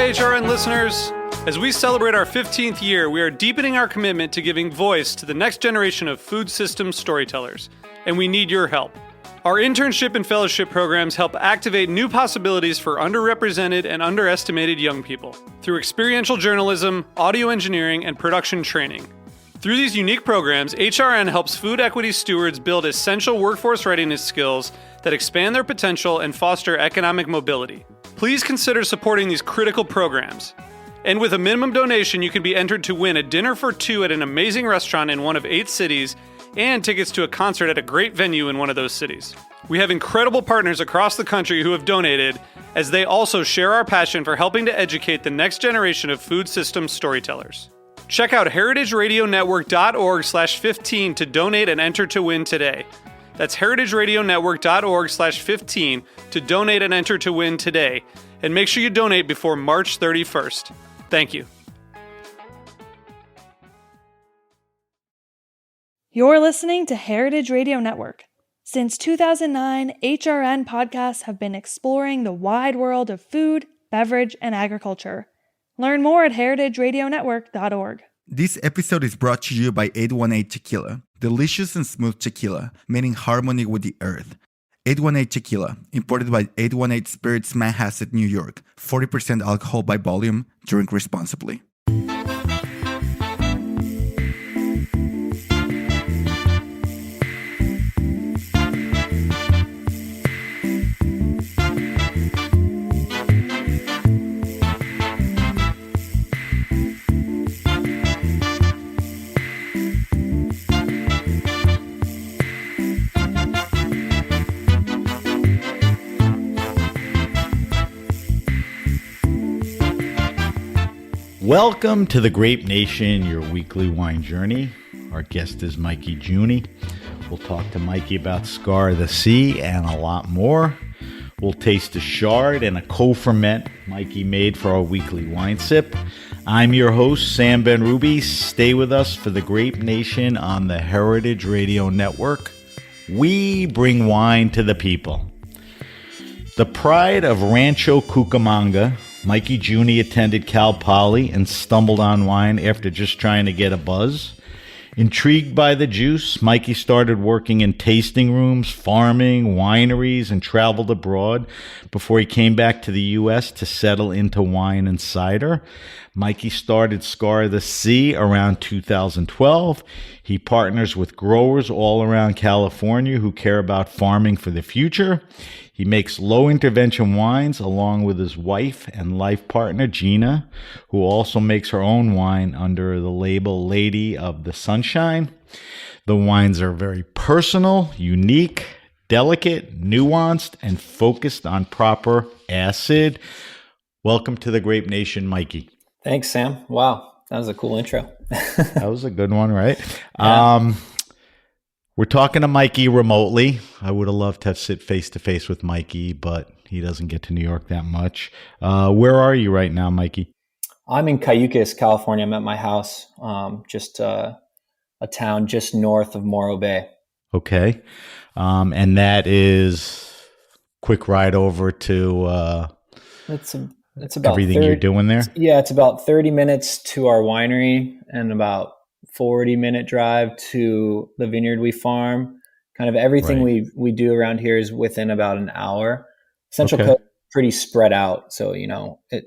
HRN listeners. As we celebrate our 15th year, we are deepening our commitment to giving voice to the next generation of food systems storytellers, and we need your help. Our internship and fellowship programs help activate new possibilities for underrepresented and underestimated young people through experiential journalism, audio engineering, and production training. Through these unique programs, HRN helps food equity stewards build essential workforce readiness skills that expand their potential and foster economic mobility. Please consider supporting these critical programs. And with a minimum donation, you can be entered to win a dinner for two at an amazing restaurant in one of 8 cities and tickets to a concert at a great venue in one of those cities. We have incredible partners across the country who have donated, as they also share our passion for helping to educate the next generation of food systems storytellers. Check out heritageradionetwork.org/15 to donate and enter to win today. That's heritageradionetwork.org/15 to donate and enter to win today. And make sure you donate before March 31st. Thank you. You're listening to Heritage Radio Network. Since 2009, HRN podcasts have been exploring the wide world of food, beverage, and agriculture. Learn more at heritageradionetwork.org. This episode is brought to you by 818 Tequila. Delicious and smooth tequila, made in harmony with the earth. 818 Tequila, imported by 818 Spirits Manhasset, New York. 40% alcohol by volume. Drink responsibly. Welcome to the Grape Nation, your weekly wine journey. Our guest is Mikey Giugni. We'll talk to Mikey about Scar of the Sea and a lot more. We'll taste a Chard and a co-ferment Mikey made for our weekly wine sip. I'm your host, Sam Ben-Ruby. Stay with us for the Grape Nation on the Heritage Radio Network. We bring wine to the people. The pride of Rancho Cucamonga, Mikey Giugni attended Cal Poly and stumbled on wine after just trying to get a buzz. Intrigued by the juice, Mikey started working in tasting rooms, farming, wineries, and traveled abroad before he came back to the U.S. to settle into wine and cider. Mikey started Scar of the Sea around 2012. He partners with growers all around California who care about farming for the future. He makes low-intervention wines along with his wife and life partner, Gina, who also makes her own wine under the label Lady of the Sunshine. The wines are very personal, unique, delicate, nuanced, and focused on proper acid. Welcome to the Grape Nation, Mikey. Thanks, Sam. Wow, that was a cool intro. That was a good one, right? Yeah. We're talking to Mikey remotely. I would have loved to have sit face-to-face with Mikey, but he doesn't get to New York that much. Where are you right now, Mikey? I'm in Cayucos, California. I'm at my house, just a town just north of Morro Bay. Okay. And that is quick ride over to It's about everything you're doing there? Yeah, it's about 30 minutes to our winery and about 40-minute drive to the vineyard we farm. Kind of everything we do around here is within about an hour. Central Coast is pretty spread out, so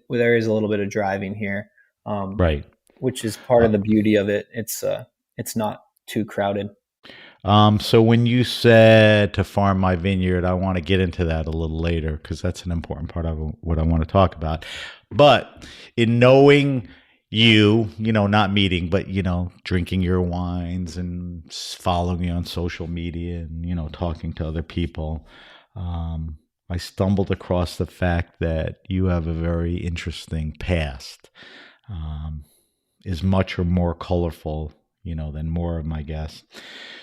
there is a little bit of driving here, which is part of the beauty of it. It's not too crowded. So when you said to farm my vineyard, I want to get into that a little later because that's an important part of what I want to talk about. But in knowing you, not meeting, but, drinking your wines and following you on social media and, talking to other people, I stumbled across the fact that you have a very interesting past, is much or more colorful, than more of my guests.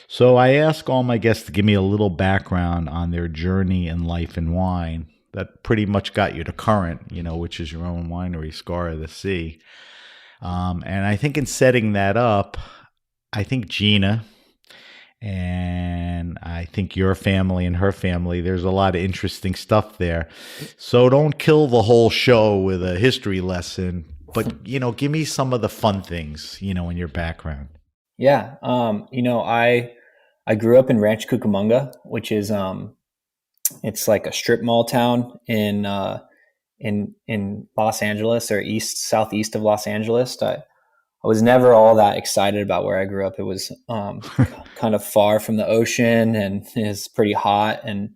So I ask all my guests to give me a little background on their journey in life and wine that pretty much got you to current, which is your own winery, Scar of the Sea. And I think in setting that up, I think Gina And I think your family and her family, there's a lot of interesting stuff there. So don't kill the whole show with a history lesson, but, give me some of the fun things, in your background. Yeah. I grew up in Ranch Cucamonga, which is, it's like a strip mall town in Los Angeles, or southeast of Los Angeles. I was never all that excited about where I grew up. It was kind of far from the ocean, and it's pretty hot, and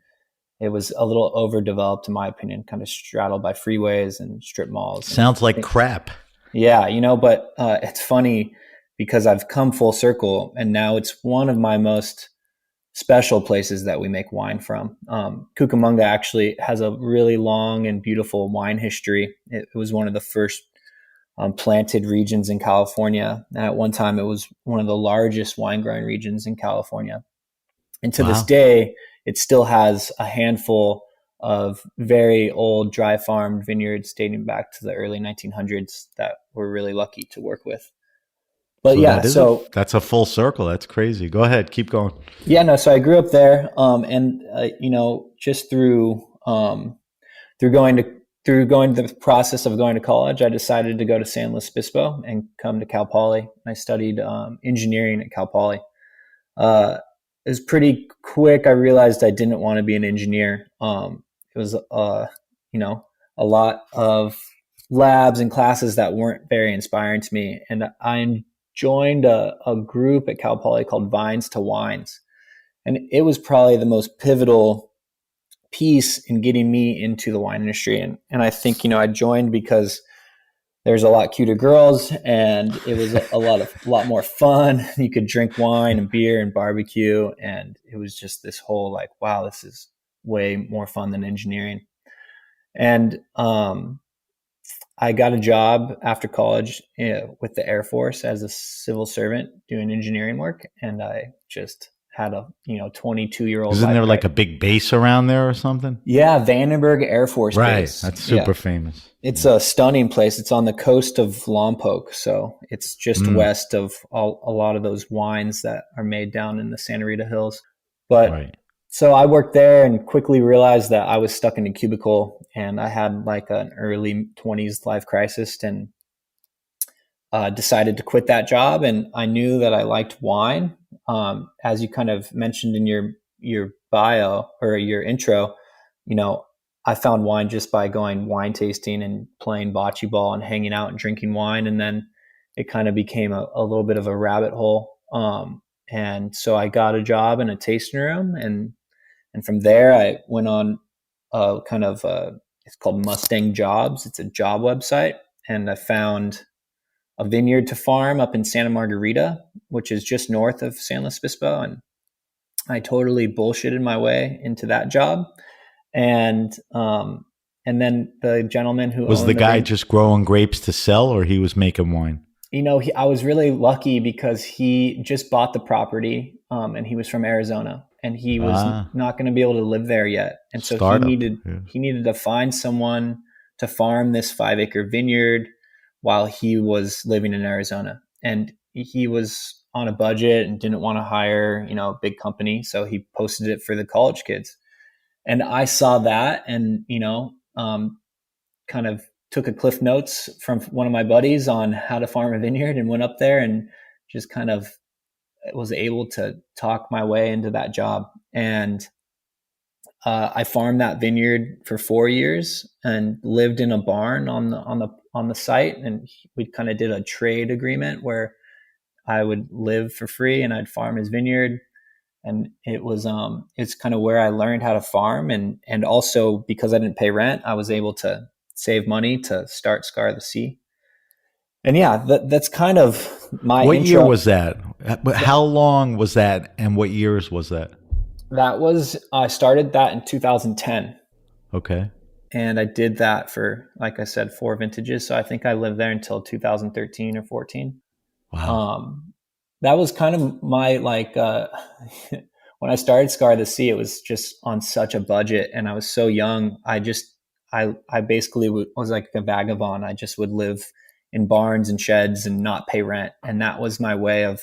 it was a little overdeveloped, in my opinion, kind of straddled by freeways and strip malls. Sounds like crap. Yeah, but it's funny because I've come full circle, and now it's one of my most special places that we make wine from. Cucamonga actually has a really long and beautiful wine history. It was one of the first planted regions in California. And at one time, it was one of the largest wine growing regions in California. And to this day, it still has a handful of very old dry farmed vineyards dating back to the early 1900s that we're really lucky to work with. But that's a full circle. That's crazy. Go ahead, keep going. Yeah, no. So I grew up there, and just through going the process of going to college, I decided to go to San Luis Obispo and come to Cal Poly. I studied engineering at Cal Poly. It was pretty quick. I realized I didn't want to be an engineer. It was a lot of labs and classes that weren't very inspiring to me, and I joined a group at Cal Poly called Vines to Wines. And it was probably the most pivotal piece in getting me into the wine industry. And I think, I joined because there's a lot cuter girls, and it was a lot more fun. You could drink wine and beer and barbecue. And it was just this whole like, wow, this is way more fun than engineering. And, I got a job after college with the Air Force as a civil servant doing engineering work. And I just had a 22-year-old. Isn't there like a big base around there or something? Yeah, Vandenberg Air Force Base. Right, that's super famous. It's a stunning place. It's on the coast of Lompoc, so it's just west of a lot of those wines that are made down in the Santa Rita Hills. But so I worked there and quickly realized that I was stuck in a cubicle, and I had like an early 20s life crisis, and decided to quit that job. And I knew that I liked wine. As you kind of mentioned in your bio or your intro, I found wine just by going wine tasting and playing bocce ball and hanging out and drinking wine. And then it kind of became a little bit of a rabbit hole. And so I got a job in a tasting room, and from there I went on it's called Mustang Jobs. It's a job website. And I found a vineyard to farm up in Santa Margarita, which is just north of San Luis Obispo. And I totally bullshitted my way into that job. And then the gentleman who was the guy just growing grapes to sell, or he was making wine? I was really lucky because he just bought the property, and he was from Arizona, and he was not going to be able to live there yet. And so he needed to find someone to farm this 5-acre vineyard while he was living in Arizona. And he was on a budget and didn't want to hire, a big company. So he posted it for the college kids. And I saw that and, kind of took a cliff notes from one of my buddies on how to farm a vineyard, and went up there and just kind of was able to talk my way into that job. And I farmed that vineyard for 4 years and lived in a barn on the site. And we kind of did a trade agreement where I would live for free and I'd farm his vineyard. And it's kind of where I learned how to farm. And also because I didn't pay rent, I was able to save money to start Scar the Sea. And yeah, that's kind of my What intro. year was that? How long was that? And what years was that? I started that in 2010. Okay. And I did that for, like I said, 4 vintages. So I think I lived there until 2013 or 14. Wow. That was kind of my, when I started Scar the Sea, it was just on such a budget and I was so young. I basically was like a vagabond. I just would live in barns and sheds and not pay rent. And that was my way of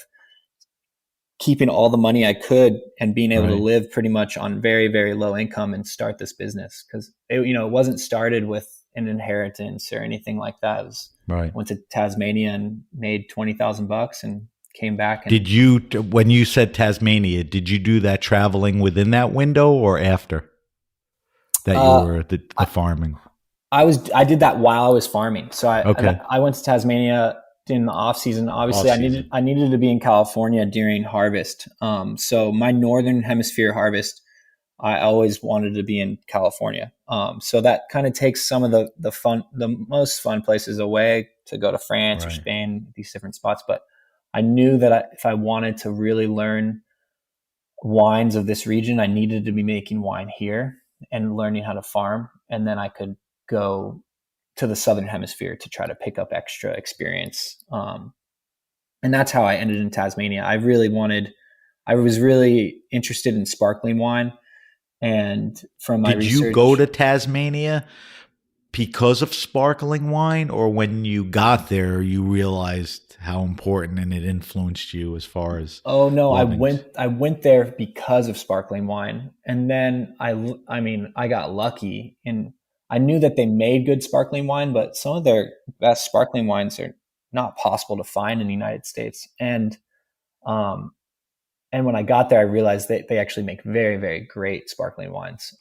keeping all the money I could and being able to Right. live pretty much on very, very low income and start this business. Cause it, it wasn't started with an inheritance or anything like that. It was, Right. went to Tasmania and made $20,000 and came back. And Did you, when you said Tasmania, did you do that traveling within that window or after that you were the farming? I did that while I was farming. So Okay. I went to Tasmania in the off season. Obviously Off-season. I needed to be in California during harvest. So my northern hemisphere harvest, I always wanted to be in California. So that kind of takes some of the most fun places away to go to France or Right. Spain, these different spots. But I knew that if I wanted to really learn wines of this region, I needed to be making wine here and learning how to farm. And then I could go to the southern hemisphere to try to pick up extra experience. And that's how I ended in Tasmania. I was really interested in sparkling wine. And from my research, Did you go to Tasmania because of sparkling wine, or when you got there, you realized how important and it influenced you as far as? oh no, loving? I went there because of sparkling wine. And then I got lucky, and I knew that they made good sparkling wine, but some of their best sparkling wines are not possible to find in the United States. Um, and when I got there, I realized they actually make very, very great sparkling wines.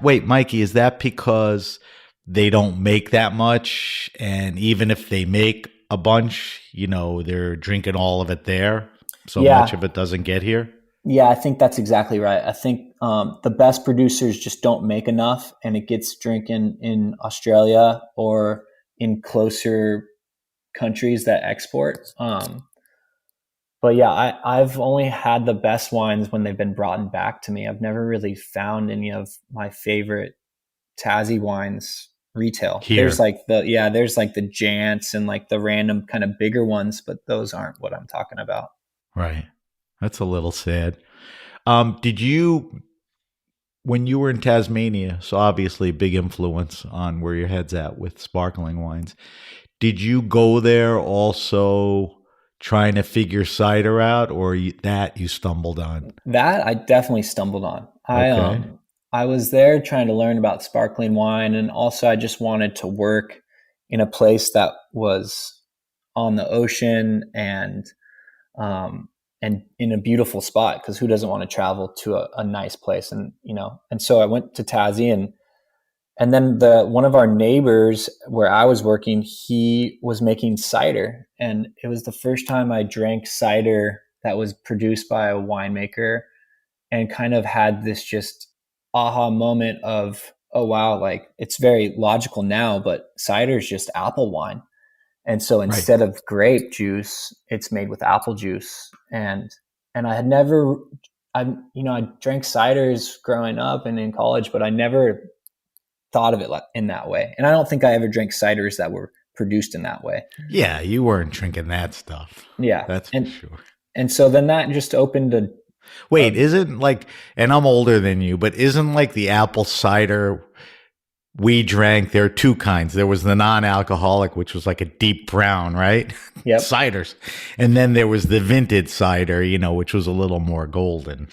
Wait, Mikey, is that because they don't make that much? And even if they make a bunch, they're drinking all of it there. So Yeah. much of it doesn't get here. Yeah, I think that's exactly right. I think the best producers just don't make enough, and it gets drinking in Australia or in closer countries that export. But yeah, I've only had the best wines when they've been brought back to me. I've never really found any of my favorite Tassie wines retail. Here. There's like the Jants and like the random kind of bigger ones, but those aren't what I'm talking about. Right. That's a little sad. Did you, when you were in Tasmania, so obviously a big influence on where your head's at with sparkling wines, did you go there also trying to figure cider out, or you stumbled on? That I definitely stumbled on. Okay. I was there trying to learn about sparkling wine, and also I just wanted to work in a place that was on the ocean and in a beautiful spot, because who doesn't want to travel to a nice place? And so I went to Tassie, and then one of our neighbors where I was working, he was making cider, and it was the first time I drank cider that was produced by a winemaker, and kind of had this just aha moment of, oh wow, like it's very logical now, but cider is just apple wine. And so instead of grape juice, it's made with apple juice. And I had never, I drank ciders growing up and in college, but I never thought of it in that way. And I don't think I ever drank ciders that were produced in that way. Yeah, you weren't drinking that stuff. Yeah. That's for sure. And so then that just opened a... Wait, isn't like, and I'm older than you, but isn't like the apple cider we drank, there are two kinds. There was the non-alcoholic, which was like a deep brown, right? Yep. Ciders. And then there was the vintage cider, which was a little more golden.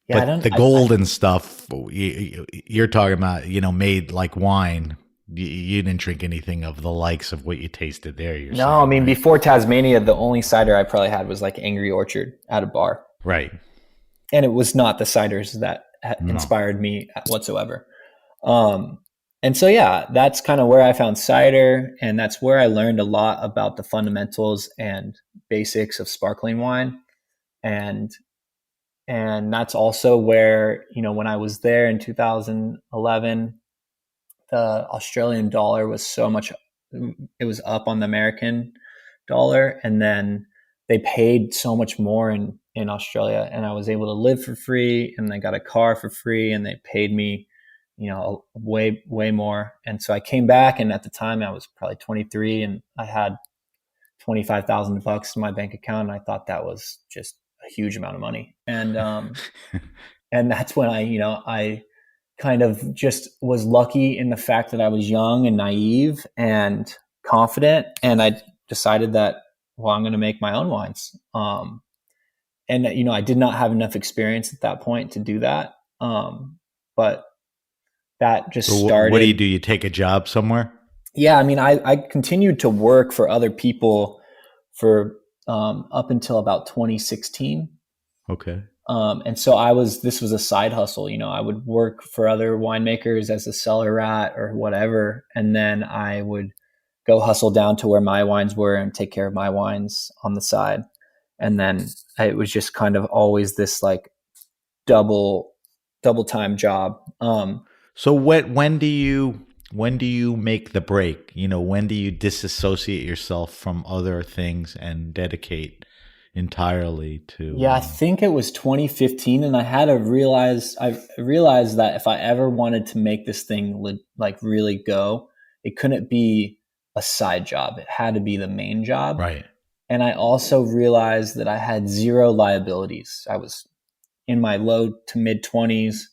Yeah, but the golden stuff you're talking about, made like wine. You didn't drink anything of the likes of what you tasted there. No, I mean, right? Before Tasmania, the only cider I probably had was like Angry Orchard at a bar. Right. And it was not the ciders that inspired me whatsoever. And so, yeah, that's kind of where I found cider, and that's where I learned a lot about the fundamentals and basics of sparkling wine. And that's also where, when I was there in 2011, the Australian dollar was it was up on the American dollar. And then they paid so much more in Australia, and I was able to live for free, and I got a car for free, and they paid me, way, way more. And so I came back, and at the time I was probably 23, and I had $25,000 in my bank account. And I thought that was just a huge amount of money. And, and that's when I kind of just was lucky in the fact that I was young and naive and confident. And I decided that, well, I'm going to make my own wines. I did not have enough experience at that point to do that. But that just started. What do? You take a job somewhere? Yeah. I mean, I continued to work for other people for up until about 2016. Okay. And so this was a side hustle. I would work for other winemakers as a cellar rat or whatever. And then I would go hustle down to where my wines were and take care of my wines on the side. And then it was just kind of always this like double time job. So when do you make the break? When do you disassociate yourself from other things and dedicate entirely to? Yeah, I think it was 2015, and I realized that if I ever wanted to make this thing like really go, it couldn't be a side job. It had to be the main job. Right. And I also realized that I had zero liabilities. I was in my low to mid 20s.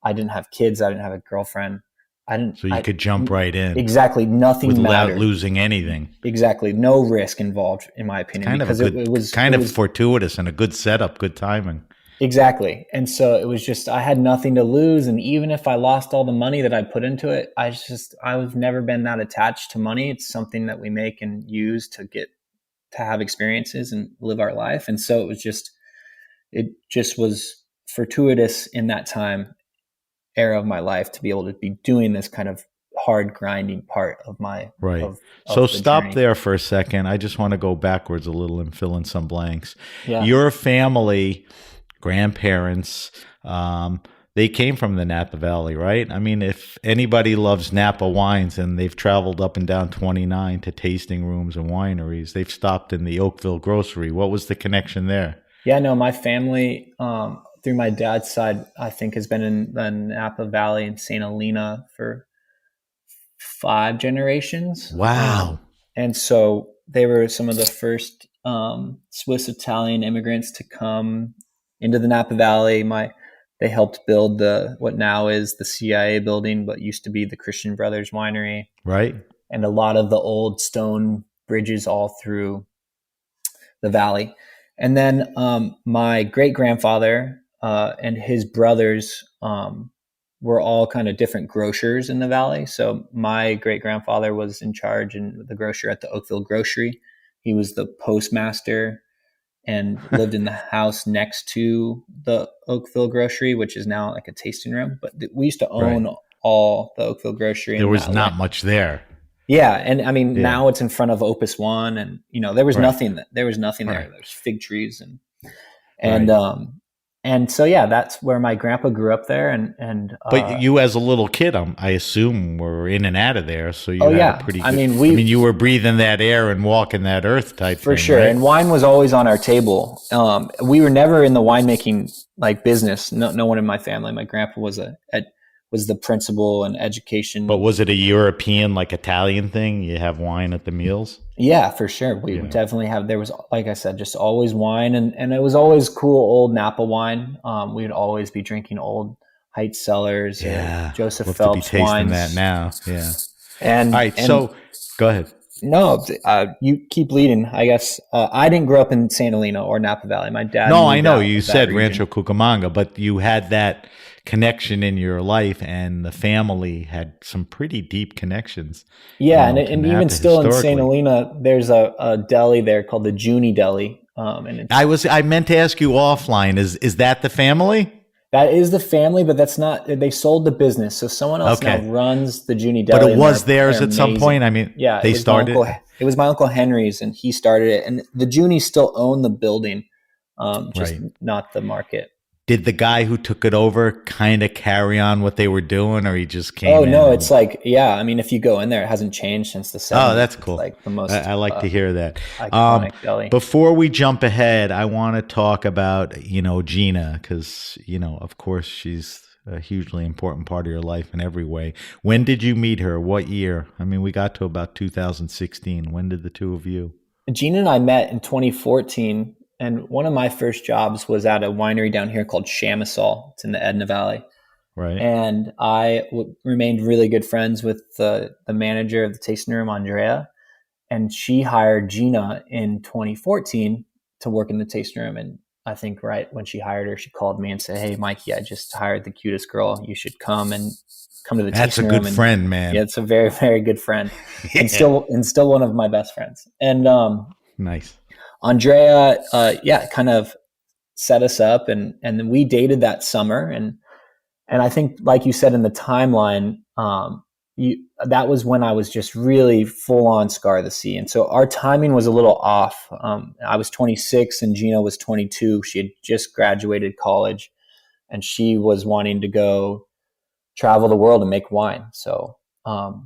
I didn't have kids. I didn't have a girlfriend. So you could jump right in. Exactly. Nothing without mattered. Losing anything. Exactly. No risk involved, in my opinion. It was fortuitous and a good setup, good timing. Exactly. And so it was just, I had nothing to lose. And even if I lost all the money that I put into it, I've never been that attached to money. It's something that we make and use to have experiences and live our life. And so it just was fortuitous in that era of my life to be able to be doing this kind of hard grinding part of my right. Of so the stop journey. There for a second. I just want to go backwards a little and fill in some blanks. Yeah. Your family, grandparents, they came from the Napa Valley, right? I mean, if anybody loves Napa wines and they've traveled up and down 29 to tasting rooms and wineries, they've stopped in the Oakville grocery. What was the connection there? Yeah, no, my family, through my dad's side, I think has been in the Napa Valley in St. Helena for 5 generations. Wow. And so they were some of the first Swiss Italian immigrants to come into the Napa Valley. They helped build what now is the CIA building, but used to be the Christian Brothers Winery. Right. And a lot of the old stone bridges all through the valley. And then my great-grandfather and his brothers were all kind of different grocers in the valley. So my great-grandfather was in charge in the grocer at the Oakville Grocery. He was the postmaster and lived in the house next to the Oakville Grocery, which is now like a tasting room. But we used to own all the Oakville Grocery. There was not much there. Yeah, and I mean now it's in front of Opus One, and there was nothing. There was nothing there. There's fig trees and so yeah, that's where my grandpa grew up there. And but you as a little kid, I assume, were in and out of there, so you had a pretty good, I mean, you were breathing that air and walking that earth type for thing, sure. right? And wine was always on our table. We were never in the winemaking like business. No one in my family. My grandpa was the principal and education. But was it a European, like Italian thing? You have wine at the meals? Yeah, for sure. We would definitely have, there was, like I said, just always wine. And it was always cool old Napa wine. We would always be drinking old Heights Cellars or Joseph we'll Phelps be tasting wines. that now. Yeah. And, all right, so go ahead. No, you keep leading. I guess I didn't grow up in St. Helena or Napa Valley. My dad. No, I know you said Rancho Cucamonga, but you had that connection in your life, and the family had some pretty deep connections. Yeah, and even still in St. Helena, there's a deli there called the Giugni Deli. And I meant to ask you offline. Is that the family? That is the family, but that's not. They sold the business, so someone else now runs the Giugni Deli. But it was theirs at some point. I mean, yeah, they started. It was my Uncle Henry's, and he started it. And the Giugni still own the building, just not the market. Did the guy who took it over kind of carry on what they were doing, or he just came? Oh no, it's like I mean, if you go in there, it hasn't changed since the 70s. Oh, that's cool. It's like the most. I like to hear that. Iconic deli. Before we jump ahead, I want to talk about Gina, because of course she's a hugely important part of your life in every way. When did you meet her? What year? I mean, we got to about 2016. When did the two of you? Gina and I met in 2014. And one of my first jobs was at a winery down here called Chamisol. It's in the Edna Valley. Right. And I remained really good friends with the manager of the tasting room, Andrea. And she hired Gina in 2014 to work in the tasting room. And I think right when she hired her, she called me and said, "Hey, Mikey, I just hired the cutest girl. You should come to the That's a tasting room." good And friend, man. yeah, it's a very, very good friend, Yeah. and still one of my best friends. And Nice. Andrea, kind of set us up, and then we dated that summer, and I think, like you said in the timeline, that was when I was just really full on Scar the Sea. And so our timing was a little off. I was 26 and Gina was 22. She had just graduated college and she was wanting to go travel the world and make wine. So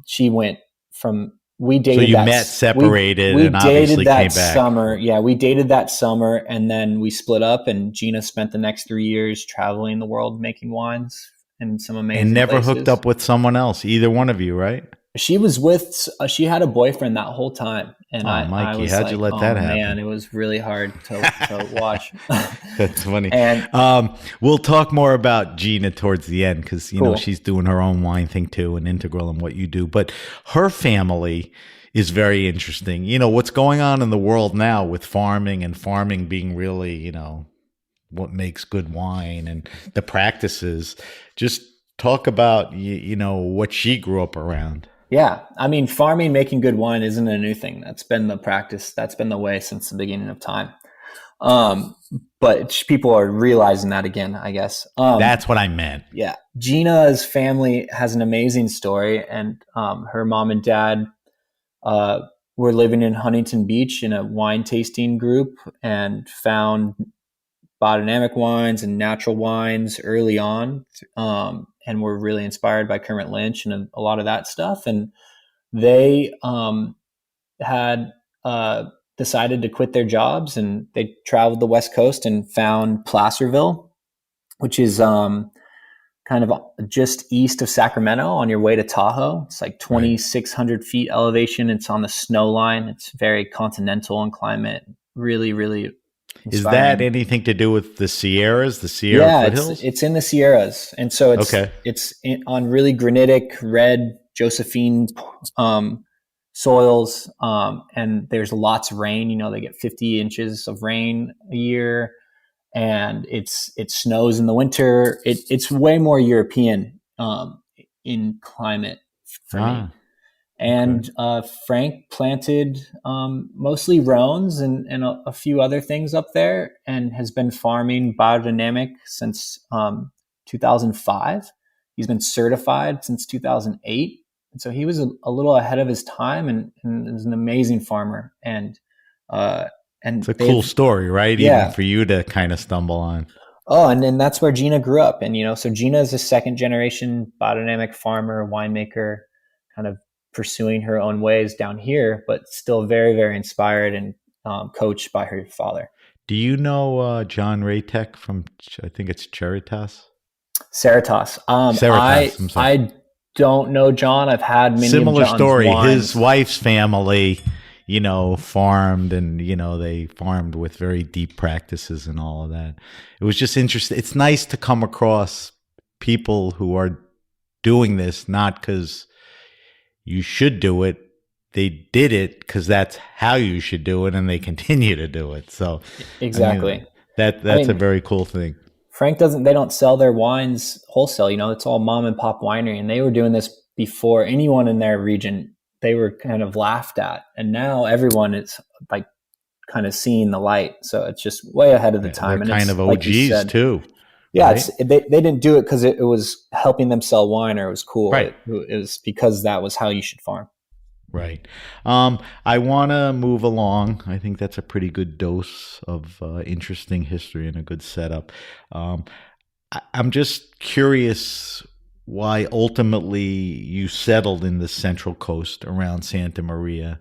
she went from, we dated So you that, met, separated, we and obviously dated that came back. summer. Yeah, we dated that summer and then we split up and Gina spent the next 3 years traveling the world making wines in some amazing And never places. hooked up with someone else, either one of you, right? She was with, she had a boyfriend that whole time. And Mikey, I was how'd like, you let that happen? Man, it was really hard to watch. That's funny. And we'll talk more about Gina towards the end because, you know, Cool. she's doing her own wine thing too and integral in what you do. But her family is very interesting. You know, what's going on in the world now with farming and farming being really, you know, what makes good wine and the practices. Just talk about, you know, what she grew up around. yeah, I mean, farming, making good wine isn't a new thing. That's been the practice. That's been the way since the beginning of time. But people are realizing that again, I guess. That's what I meant. Yeah. Gina's family has an amazing story, and her mom and dad were living in Huntington Beach in a wine tasting group and found biodynamic wines and natural wines early on, and were really inspired by Kermit Lynch and a lot of that stuff. And they had decided to quit their jobs, and they traveled the West Coast and found Placerville, which is kind of just east of Sacramento on your way to Tahoe. It's like 2,600 feet elevation. It's on the snow line. It's very continental in climate. Really, really inspiring. Is that anything to do with the Sierras, the Sierra foothills? It's in the Sierras. And so it's on really granitic, red, Josephine soils. And there's lots of rain. You know, they get 50 inches of rain a year. And it snows in the winter. It's way more European in climate for me. And Frank planted mostly Rhones and a few other things up there, and has been farming biodynamic since 2005. He's been certified since 2008. And so he was a little ahead of his time and is an amazing farmer. And it's a cool story, right? Yeah. Even for you to kind of stumble on. Oh, and then that's where Gina grew up. And, you know, so Gina is a second generation biodynamic farmer, winemaker, kind of pursuing her own ways down here, but still very, very inspired and coached by her father. Do you know John Raytek from, I think it's Cerritos? Cerritos. I don't know John. I've had many similar of John's story. wines. His wife's family, you know, farmed, and, you know, they farmed with very deep practices and all of that. It was just interesting. It's nice to come across people who are doing this, not because you should do it. They did it because that's how you should do it, and they continue to do it. So exactly. I mean, that's a very cool thing. Frank they don't sell their wines wholesale. You know, it's all mom and pop winery, and they were doing this before anyone in their region. They were kind of laughed at, and now everyone is like kind of seeing the light. So it's just way ahead of the time. They're and kind of OGs, like you said, too. Yeah, right? They didn't do it because it was helping them sell wine or it was cool. Right. It was because that was how you should farm. Right. I want to move along. I think that's a pretty good dose of interesting history and a good setup. I'm just curious why ultimately you settled in the Central Coast around Santa Maria.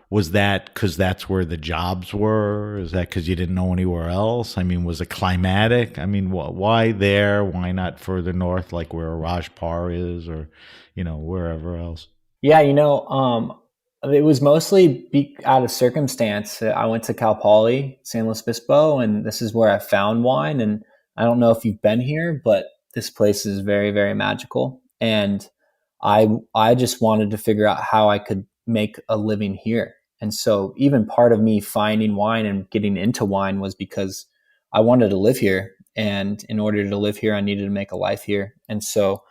Was that because that's where the jobs were? Is that because you didn't know anywhere else? I mean, was it climatic? I mean, why there? Why not further north, like where Rajpar is, or, you know, wherever else? Yeah, you know, it was mostly out of circumstance. I went to Cal Poly, San Luis Obispo, and this is where I found wine. And I don't know if you've been here, but this place is very, very magical. And I just wanted to figure out how I could make a living here. And so even part of me finding wine and getting into wine was because I wanted to live here. And in order to live here, I needed to make a life here. And so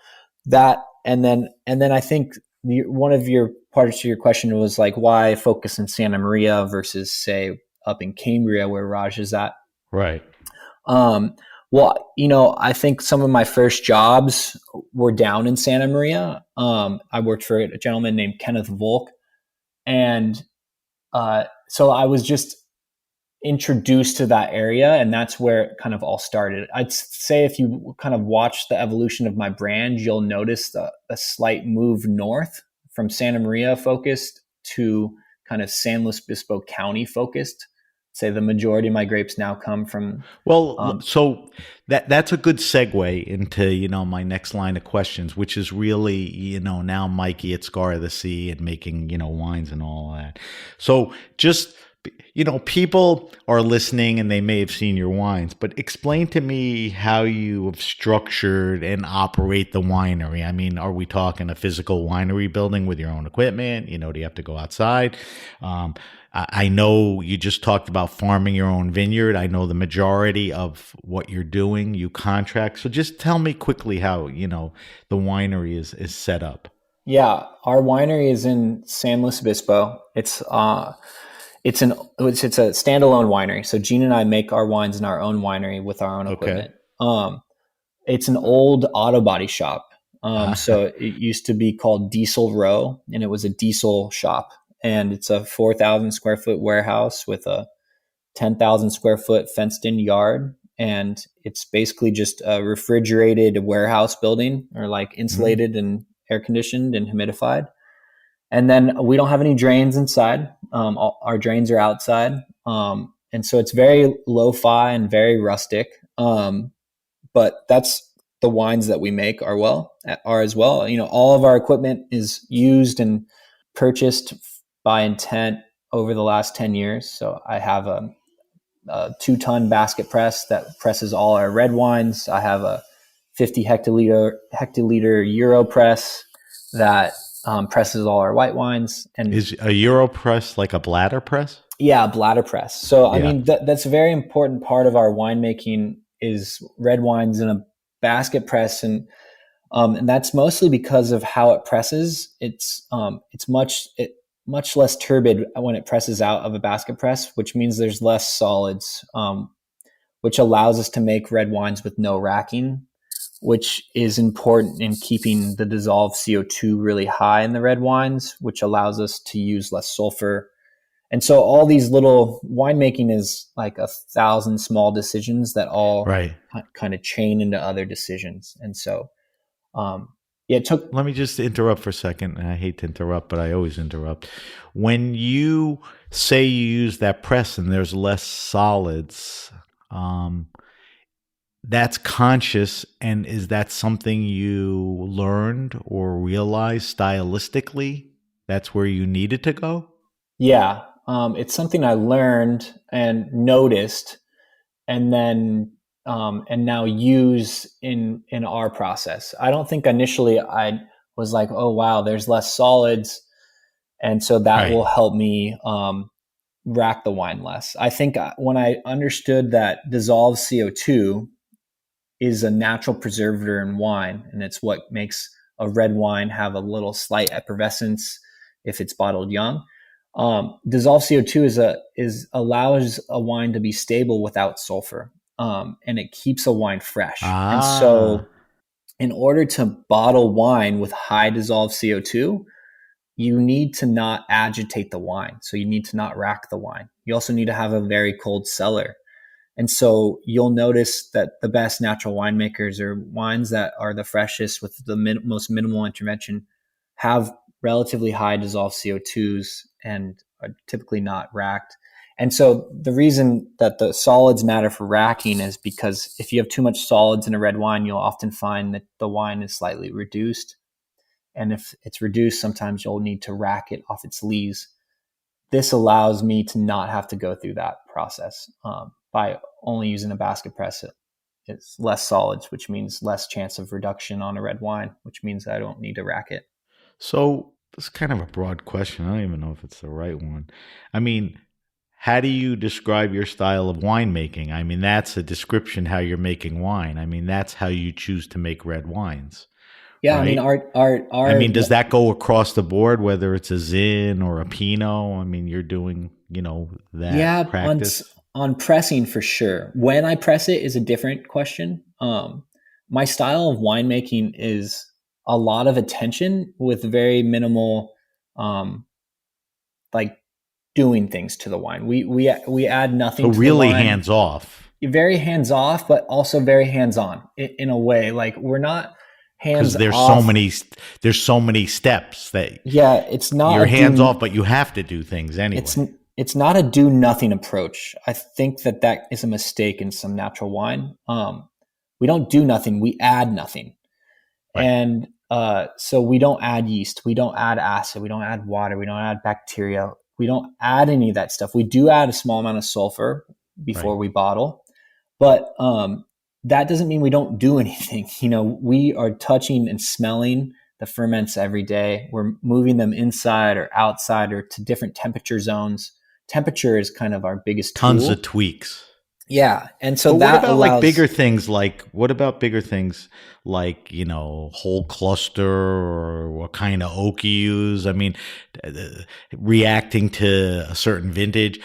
that, and then I think one of your parts of your question was like, why focus in Santa Maria versus say up in Cambria where Raj is at? Right. Um, well, I think some of my first jobs were down in Santa Maria. I worked for a gentleman named Kenneth Volk. And so I was just introduced to that area, and that's where it kind of all started. I'd say if you kind of watch the evolution of my brand, you'll notice a slight move north from Santa Maria focused to kind of San Luis Obispo County focused. Say the majority of my grapes now come from. Well, so that's a good segue into, my next line of questions, which is really, now Mikey at Scar of the Sea and making, wines and all that. So just, people are listening and they may have seen your wines, but explain to me how you have structured and operate the winery. I mean, are we talking a physical winery building with your own equipment? Do you have to go outside? I know you just talked about farming your own vineyard. I know the majority of what you're doing, you contract. So just tell me quickly how, the winery is set up. Yeah, our winery is in San Luis Obispo. It's a standalone winery. So Gene and I make our wines in our own winery with our own equipment. It's an old auto body shop. So it used to be called Diesel Row, and it was a diesel shop. And it's a 4,000 square foot warehouse with a 10,000 square foot fenced in yard. And it's basically just a refrigerated warehouse building, or like insulated and air conditioned and humidified. And then we don't have any drains inside. Our drains are outside. And so it's very lo-fi and very rustic. But that's the wines that we make are as well. All of our equipment is used and purchased by intent over the last 10 years. So I have a 2-ton basket press that presses all our red wines. I have a 50 hectoliter Euro press that presses all our white wines. And is a Euro press like a bladder press? Yeah, a bladder press. So I mean that's a very important part of our winemaking is red wines in a basket press, and that's mostly because of how it presses. It's much less turbid when it presses out of a basket press, which means there's less solids, which allows us to make red wines with no racking, which is important in keeping the dissolved CO2 really high in the red wines, which allows us to use less sulfur. And so all these little winemaking is like 1,000 small decisions that all kind of chain into other decisions. And so, Let me just interrupt for a second. And I hate to interrupt, but I always interrupt. When you say you use that press and there's less solids, that's conscious. And is that something you learned or realized stylistically? That's where you needed to go? Yeah. It's something I learned and noticed, and then and now use in our process. I don't think initially I was like, oh wow, there's less solids, and so that will help me rack the wine less. I think when I understood that dissolved CO2 is a natural preservative in wine, and it's what makes a red wine have a little slight effervescence if it's bottled young. Dissolved CO2 allows a wine to be stable without sulfur, and it keeps a wine fresh. And so, in order to bottle wine with high dissolved CO2, you need to not agitate the wine. So you need to not rack the wine. You also need to have a very cold cellar. And so you'll notice that the best natural winemakers, or wines that are the freshest with the most minimal intervention, have relatively high dissolved CO2s and are typically not racked. And so the reason that the solids matter for racking is because if you have too much solids in a red wine, you'll often find that the wine is slightly reduced. And if it's reduced, sometimes you'll need to rack it off its lees. This allows me to not have to go through that process by only using a basket press. It's less solids, which means less chance of reduction on a red wine, which means I don't need to rack it. So it's kind of a broad question. I don't even know if it's the right one. I mean, how do you describe your style of winemaking? I mean, that's a description how you're making wine. I mean, that's how you choose to make red wines, Yeah, I mean, right? our I mean, does that go across the board, whether it's a Zin or a Pinot? I mean, you're doing, that yeah, practice. on pressing for sure. When I press it is a different question. My style of winemaking is a lot of attention with very minimal, like doing things to the wine. We add So nothing to the really wine. hands off, Very hands off, but also very hands on in a way. Like we're not because hands there's off. so many steps that Yeah, it's not you're a hands do. off, but you have to do things It's anyway. it's not a do nothing approach. I think that is a mistake in some natural wine. We don't do nothing; we add nothing, Right. and so we don't add yeast, we don't add acid, we don't add water, we don't add bacteria, we don't add any of that stuff. We do add a small amount of sulfur before Right. we bottle, but that doesn't mean we don't do anything. We are touching and smelling the ferments every day. We're moving them inside or outside or to different temperature zones. Temperature is kind of our biggest Tons tool. of tweaks. Yeah. And so But that allows what about bigger things like, whole cluster or what kind of oak you use? I mean, reacting to a certain vintage.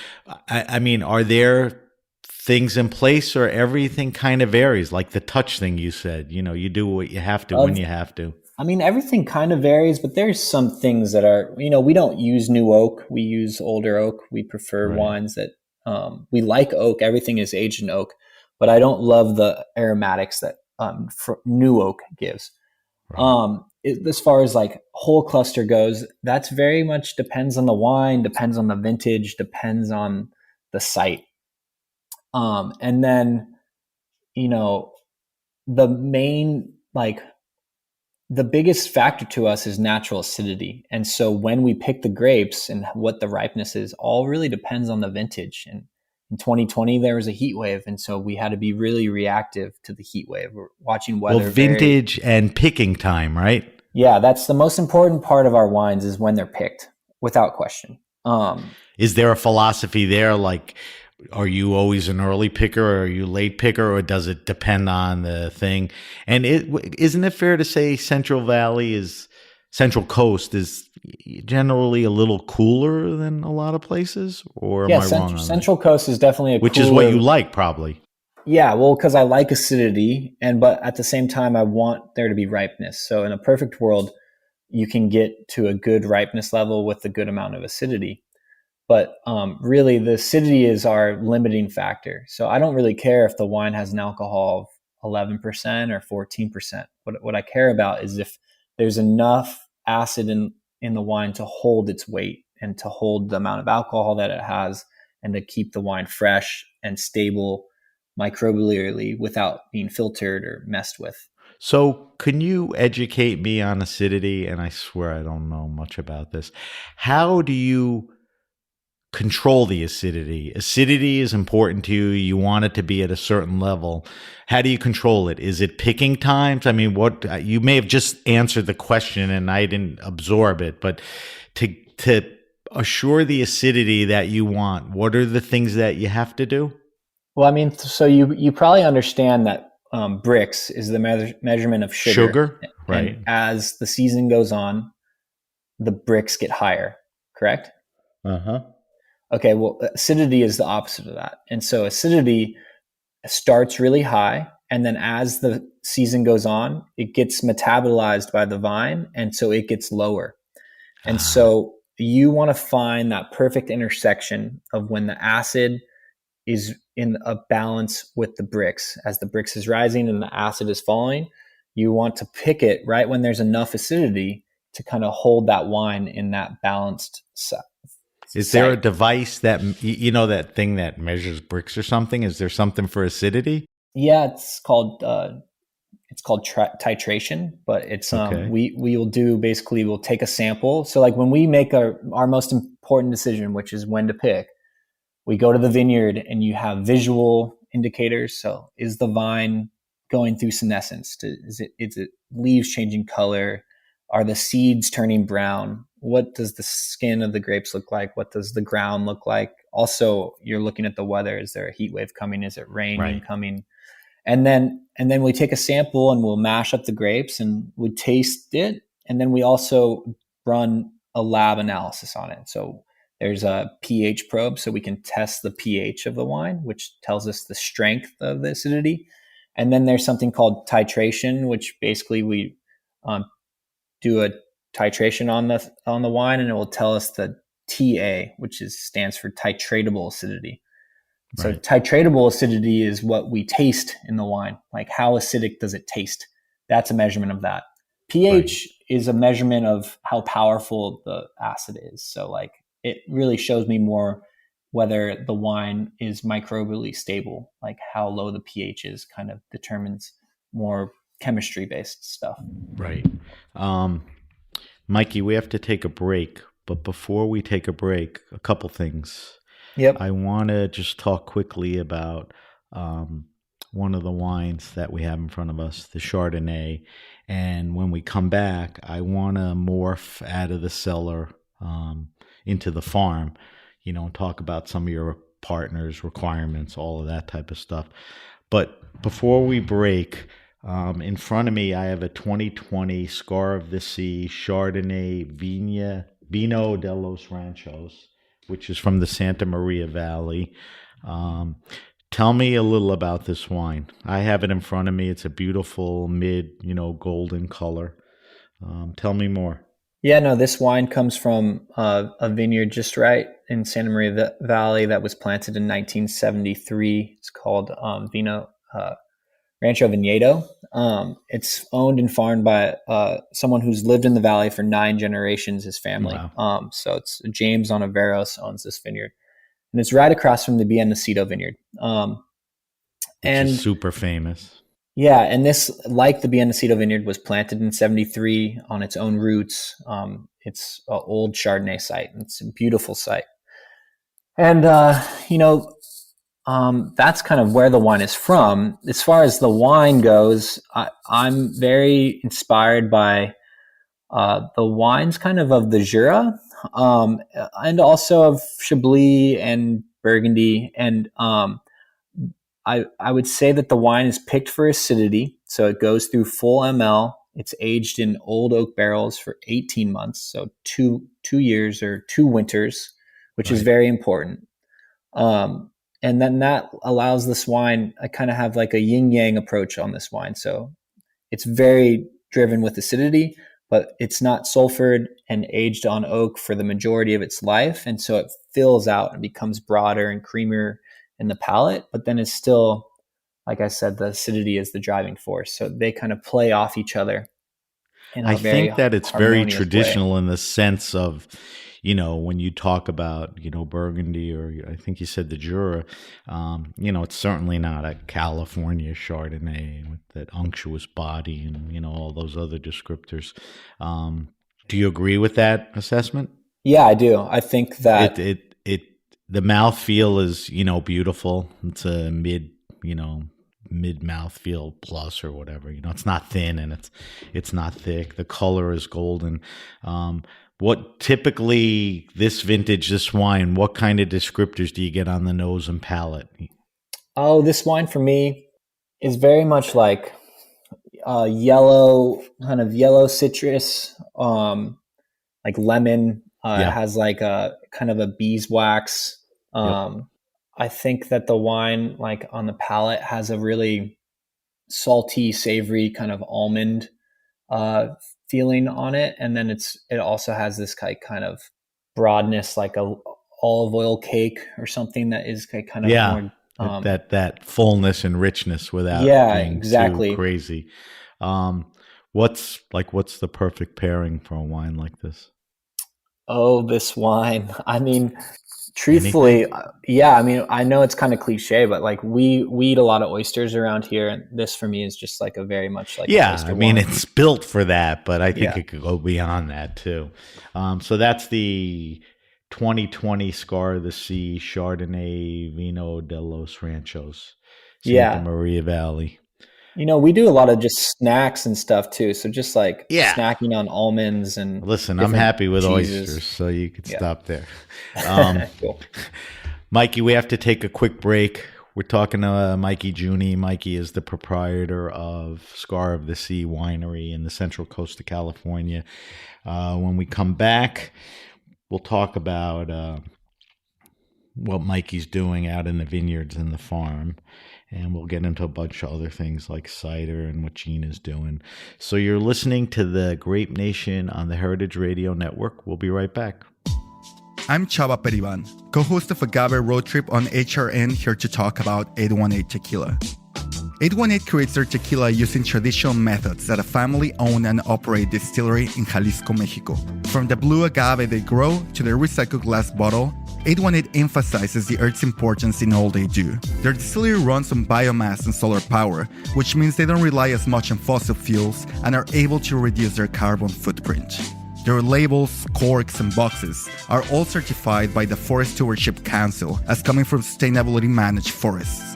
I mean, are there things in place or everything kind of varies? Like the touch thing you said, you do what you have to when you have to. I mean, everything kind of varies, but there's some things that are, we don't use new oak. We use older oak. We prefer Right. wines that we like oak. Everything is aged in oak, but I don't love the aromatics that new oak gives. Right. As far as like whole cluster goes, that's very much depends on the wine, depends on the vintage, depends on the site. And then, the main, like, the biggest factor to us is natural acidity. And so when we pick the grapes and what the ripeness is, all really depends on the vintage. And in 2020, there was a heat wave. And so we had to be really reactive to the heat wave. We're watching weather. Well, vintage and picking time, right? Yeah, that's the most important part of our wines is when they're picked, without question. Is there a philosophy there? Like, are you always an early picker or are you late picker, or does it depend on the thing? And isn't it fair to say Central Coast is generally a little cooler than a lot of places, or am Yeah, I wrong on Central Coast is definitely which cooler. is what you like, probably. Yeah, well, because I like acidity, but at the same time, I want there to be ripeness. So in a perfect world, you can get to a good ripeness level with a good amount of acidity. But really, the acidity is our limiting factor. So I don't really care if the wine has an alcohol of 11% or 14%. What I care about is if there's enough acid in the wine to hold its weight and to hold the amount of alcohol that it has and to keep the wine fresh and stable microbially without being filtered or messed with. So, can you educate me on acidity? And I swear I don't know much about this. How do you control the acidity? Acidity is important to you. You want it to be at a certain level. How do you control it? Is it picking times? I mean, what you may have just answered the question and I didn't absorb it, but to assure the acidity that you want, what are the things that you have to do? Well, I mean, so you probably understand that Brix is the measurement of sugar. Right. And as the season goes on, the Brix get higher, correct? Uh-huh. Okay, well, acidity is the opposite of that. And so acidity starts really high, and then as the season goes on, it gets metabolized by the vine, and so it gets lower. And so you want to find that perfect intersection of when the acid is in a balance with the Brix. As the Brix is rising and the acid is falling, you want to pick it right when there's enough acidity to kind of hold that wine in that balanced site. Is there a device that, that thing that measures Brix or something? Is there something for acidity? Yeah, it's called titration, but it's Okay. we'll take a sample. So like when we make our most important decision, which is when to pick, we go to the vineyard and you have visual indicators. So is the vine going through senescence? Is it leaves changing color? Are the seeds turning brown? What does the skin of the grapes look like? What does the ground look like? also you're looking at the weather. Is there a heat wave coming? Is it raining coming? And then we take a sample and we'll mash up the grapes and we taste it. And then we also run a lab analysis on it. So there's a pH probe, so we can test the pH of the wine, which tells us the strength of the acidity. And then there's something called titration, which basically we do a titration on the wine, and it will tell us the TA, which stands for titratable acidity. So titratable acidity is what we taste in the wine. Like, how acidic does it taste? That's a measurement of that. pH is a measurement of how powerful the acid is. So like, it really shows me more whether the wine is microbially stable, like how low the pH is kind of determines more chemistry based stuff. Right. Mikey, we have to take a break, but before we take a break, a couple things. Yep. I want to just talk quickly about one of the wines that we have in front of us, the Chardonnay. And when we come back, I want to morph out of the cellar into the farm, and talk about some of your partners' requirements, all of that type of stuff. But before we break, in front of me, I have a 2020 Scar of the Sea Chardonnay Vino de los Ranchos, which is from the Santa Maria Valley. Tell me a little about this wine. I have it in front of me. It's a beautiful golden color. Tell me more. Yeah, no, this wine comes from a vineyard just right in Santa Maria Valley that was planted in 1973. It's called Rancho Viñedo. It's owned and farmed by someone who's lived in the valley for 9 generations, his family. Wow. So it's James Ontiveros owns this vineyard. And it's right across from the Biennacido vineyard. Which is super famous. Yeah, and this, like the Biennacido vineyard, was planted in 73 on its own roots. It's an old Chardonnay site. It's a beautiful site. And, that's kind of where the wine is from. As far as the wine goes, I'm very inspired by the wines kind of the Jura, and also of Chablis and Burgundy. And I would say that the wine is picked for acidity. So it goes through full ML. It's aged in old oak barrels for 18 months. So two years or 2 winters, which is very important. And then that allows this wine, I kind of have like a yin yang approach on this wine. So it's very driven with acidity, but it's not sulfured and aged on oak for the majority of its life. And so it fills out and becomes broader and creamier in the palate, but then it's still, like I said, the acidity is the driving force. So they kind of play off each other. I think that it's very traditional in the sense of, when you talk about, Burgundy, or I think you said the Jura, it's certainly not a California Chardonnay with that unctuous body and, all those other descriptors. Do you agree with that assessment? Yeah, I do. I think that the mouthfeel is, beautiful. It's a mid mouthfeel plus or whatever. It's not thin and it's not thick. The color is golden. What typically this wine, what kind of descriptors do you get on the nose and palate? Oh, this wine for me is very much like yellow citrus, like lemon. It has like a kind of a beeswax. I think that the wine, like on the palate, has a really salty, savory kind of almond feeling on it, and then it also has this kind of broadness, like a olive oil cake or something that is kind of more that fullness and richness without being too crazy. What's the perfect pairing for a wine like this? Oh, this wine. I mean, truthfully, I know it's kind of cliche, but like we eat a lot of oysters around here, and this for me is just like a very much like oyster wine. It's built for that, but I think it could go beyond that too. So that's the 2020 Scar of the Sea Chardonnay Vino de los Ranchos, Santa Maria Valley. We do a lot of just snacks and stuff too. So just like snacking on almonds and listen, I'm happy with cheeses. Oysters, so you could stop there. Cool. Mikey, we have to take a quick break. We're talking to Mikey Giugni. Mikey is the proprietor of Scar of the Sea Winery in the Central Coast of California. When we come back, we'll talk about what Mikey's doing out in the vineyards and the farm. And we'll get into a bunch of other things like cider and what Gina's doing. So you're listening to the Grape Nation on the Heritage Radio Network. We'll be right back. I'm Chava Periban, co-host of Agave Road Trip on HRN, here to talk about 818 Tequila. 818 creates their tequila using traditional methods at a family-owned and operated distillery in Jalisco, Mexico. From the blue agave they grow to their recycled glass bottle, 818 emphasizes the earth's importance in all they do. Their distillery runs on biomass and solar power, which means they don't rely as much on fossil fuels and are able to reduce their carbon footprint. Their labels, corks, and boxes are all certified by the Forest Stewardship Council as coming from sustainably managed forests.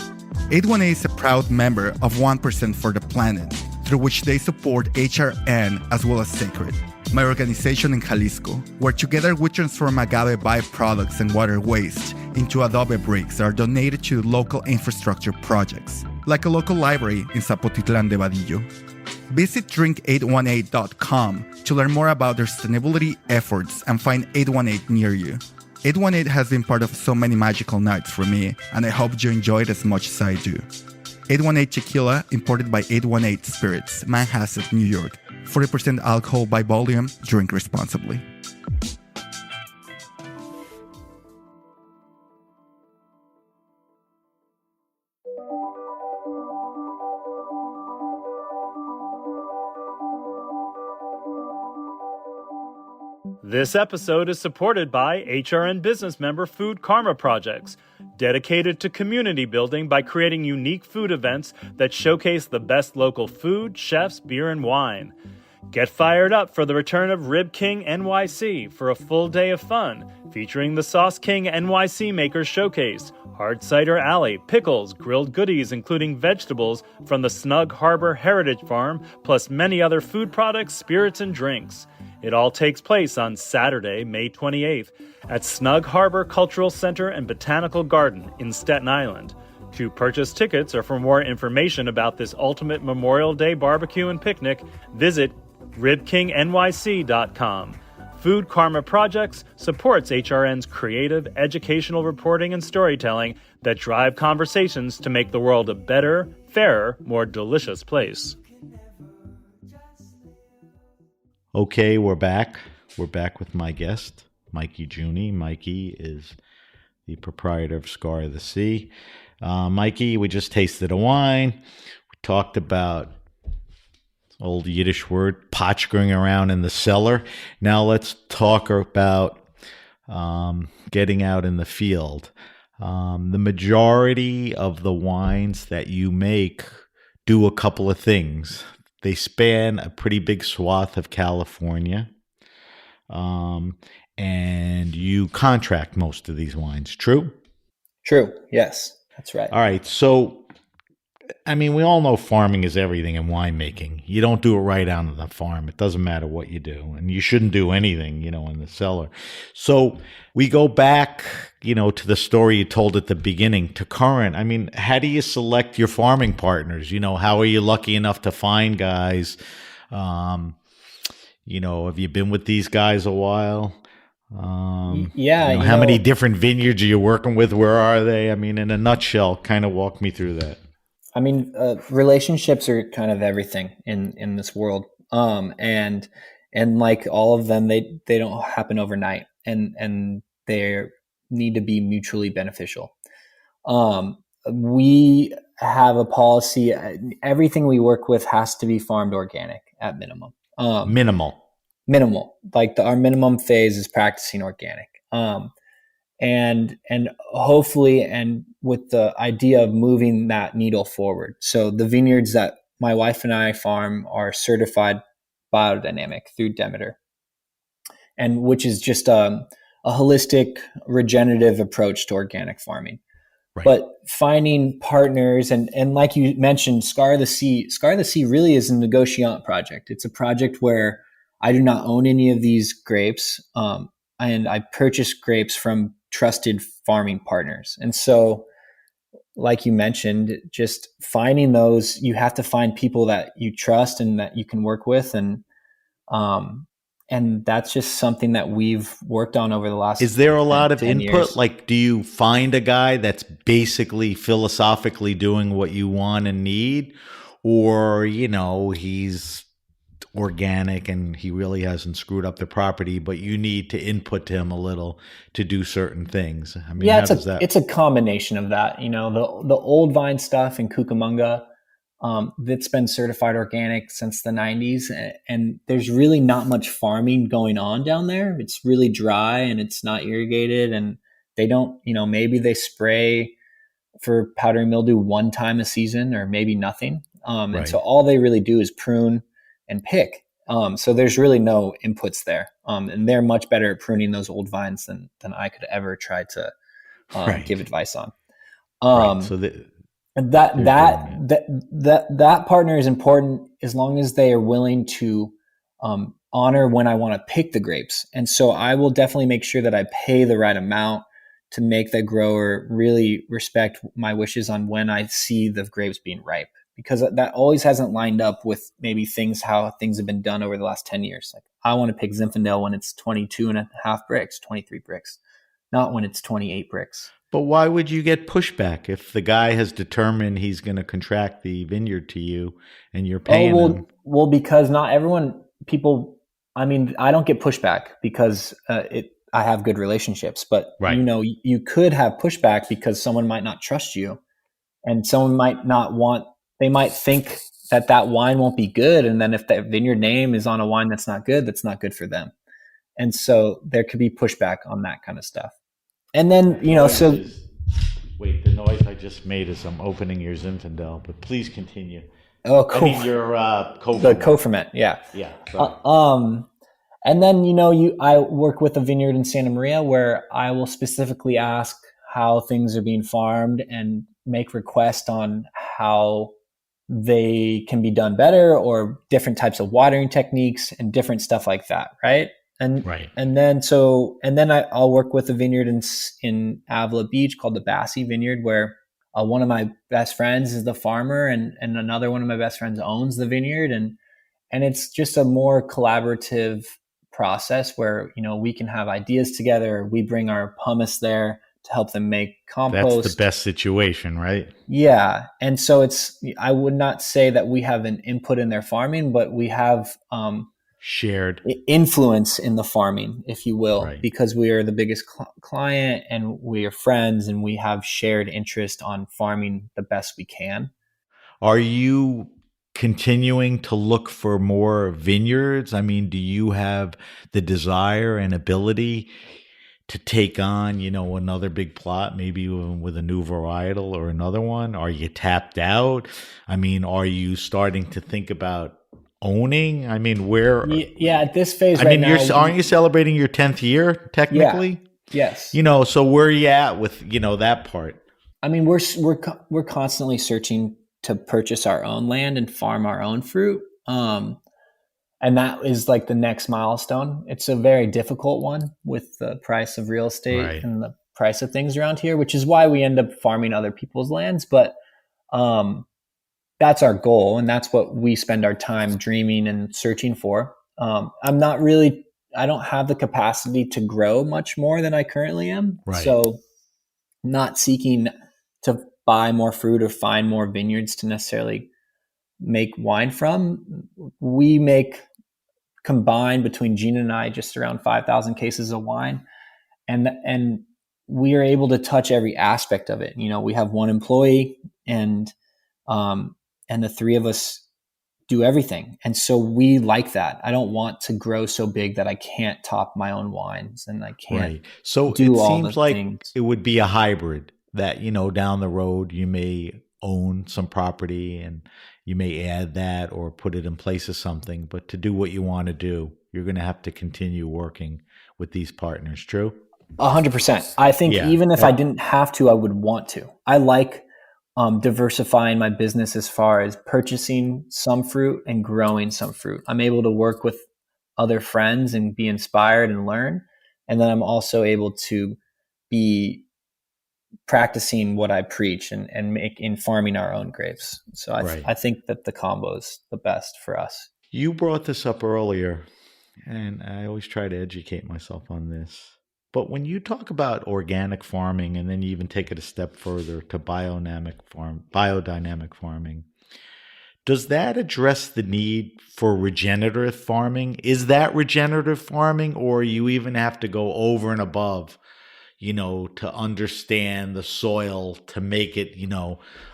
818 is a proud member of 1% for the Planet, through which they support HRN as well as Sacred, my organization in Jalisco, where together we transform agave byproducts and water waste into adobe bricks that are donated to local infrastructure projects, like a local library in Zapotitlan de Vadillo. Visit drink818.com to learn more about their sustainability efforts and find 818 near you. 818 has been part of so many magical nights for me, and I hope you enjoy it as much as I do. 818 Tequila, imported by 818 Spirits, Manhasset, New York. 40% alcohol by volume. Drink responsibly. This episode is supported by HRN business member Food Karma Projects, dedicated to community building by creating unique food events that showcase the best local food, chefs, beer, and wine. Get fired up for the return of Rib King NYC for a full day of fun, featuring the Sauce King NYC Makers Showcase, Hard Cider Alley, pickles, grilled goodies including vegetables from the Snug Harbor Heritage Farm, plus many other food products, spirits, and drinks. It all takes place on Saturday, May 28th at Snug Harbor Cultural Center and Botanical Garden in Staten Island. To purchase tickets or for more information about this ultimate Memorial Day barbecue and picnic, visit ribkingnyc.com. Food Karma Projects supports HRN's creative, educational reporting and storytelling that drive conversations to make the world a better, fairer, more delicious place. Okay, we're back. We're back with my guest, Mikey Giugni. Mikey is the proprietor of Scar of the Sea. Mikey, we just tasted a wine. We talked about old Yiddish word, potchering around in the cellar. Now let's talk about getting out in the field. The majority of the wines that you make do a couple of things. They span a pretty big swath of California, and you contract most of these wines. True? True. Yes, that's right. All right. So, I mean, we all know farming is everything in winemaking. You don't do it right out on the farm. It doesn't matter what you do. And you shouldn't do anything, in the cellar. So we go back, to the story you told at the beginning to current. I mean, how do you select your farming partners? How are you lucky enough to find guys? Have you been with these guys a while? How many different vineyards are you working with? Where are they? I mean, in a nutshell, kind of walk me through that. I mean, relationships are kind of everything in this world. And like all of them, they don't happen overnight, and they need to be mutually beneficial. We have a policy. Everything we work with has to be farmed organic at minimum. Minimal. Like our minimum phase is practicing organic. And hopefully, and with the idea of moving that needle forward. So the vineyards that my wife and I farm are certified biodynamic through Demeter, and which is just a holistic regenerative approach to organic farming. Right. But finding partners and like you mentioned, Scar of the Sea really is a negotiant project. It's a project where I do not own any of these grapes. and I purchase grapes from trusted farming partners. And so, like you mentioned, just finding those, you have to find people that you trust and that you can work with. And that's just something that we've worked on over the last. Is there a lot of 10 input? years. Like, do you find a guy that's basically philosophically doing what you want and need? Or, he's organic and he really hasn't screwed up the property, but you need to input him a little to do certain things? I mean, Yeah, it's a combination of that. The old vine stuff in Cucamonga, that's been certified organic since the 90s. And there's really not much farming going on down there. It's really dry and it's not irrigated. And they don't, maybe they spray for powdery mildew one time a season or maybe nothing. And so all they really do is prune and pick. So there's really no inputs there. And they're much better at pruning those old vines than I could ever try to give advice on. So that partner is important as long as they are willing to honor when I want to pick the grapes. And so I will definitely make sure that I pay the right amount to make the grower really respect my wishes on when I see the grapes being ripe, because that always hasn't lined up with maybe how things have been done over the last 10 years. Like, I want to pick Zinfandel when it's 22.5 bricks, 23 bricks, not when it's 28 bricks. But why would you get pushback if the guy has determined he's going to contract the vineyard to you and you're paying him? Well, because not everyone, I don't get pushback because I have good relationships, but you could have pushback because someone might not trust you, and someone might they might think that wine won't be good. And then if the vineyard name is on a wine that's not good for them. And so there could be pushback on that kind of stuff. And then, the noise I just made is I'm opening your Zinfandel, but please continue. Oh, cool. I mean, your the co-ferment. Yeah. Yeah. And then, I work with a vineyard in Santa Maria where I will specifically ask how things are being farmed and make requests on how they can be done better, or different types of watering techniques and different stuff like that. Right. And then I'll work with a vineyard in Avila Beach called the Bassi Vineyard, where one of my best friends is the farmer, and another one of my best friends owns the vineyard. And it's just a more collaborative process where, we can have ideas together. We bring our hummus there to help them make compost. That's the best situation, right? Yeah. And so I would not say that we have an input in their farming, but we have shared influence in the farming, if you will, because we are the biggest client and we are friends and we have shared interest on farming the best we can. Are you continuing to look for more vineyards? I mean, do you have the desire and ability to take on, another big plot, maybe with a new varietal or another one? Are you tapped out? I mean, are you starting to think about owning? I mean, where? Yeah, at this phase aren't you celebrating your 10th year technically? Yeah. Yes. So where are you at with, that part? I mean, we're constantly searching to purchase our own land and farm our own fruit. And that is like the next milestone. It's a very difficult one with the price of real estate and the price of things around here, which is why we end up farming other people's lands. But that's our goal, and that's what we spend our time dreaming and searching for. I don't have the capacity to grow much more than I currently am. Right. So not seeking to buy more fruit or find more vineyards to necessarily make wine from. We make combined between Gina and I just around 5,000 cases of wine. And we are able to touch every aspect of it. We have one employee and the three of us do everything. And so we like that. I don't want to grow so big that I can't top my own wines and I can't So do it all seems the like things. It would be a hybrid that, down the road you may own some property and you may add that or put it in place of something. But to do what you want to do, you're going to have to continue working with these partners. True? 100%. I think even if I didn't have to, I would want to. I like diversifying my business as far as purchasing some fruit and growing some fruit. I'm able to work with other friends and be inspired and learn. And then I'm also able to be practicing what I preach and make in farming our own grapes. So Right. I think that the combo is the best for us. You brought this up earlier, and I always try to educate myself on this. But when you talk about organic farming, and then you even take it a step further to biodynamic farming, does that address the need for regenerative farming? Is that regenerative farming, or you even have to go over and above, to understand the soil to make it,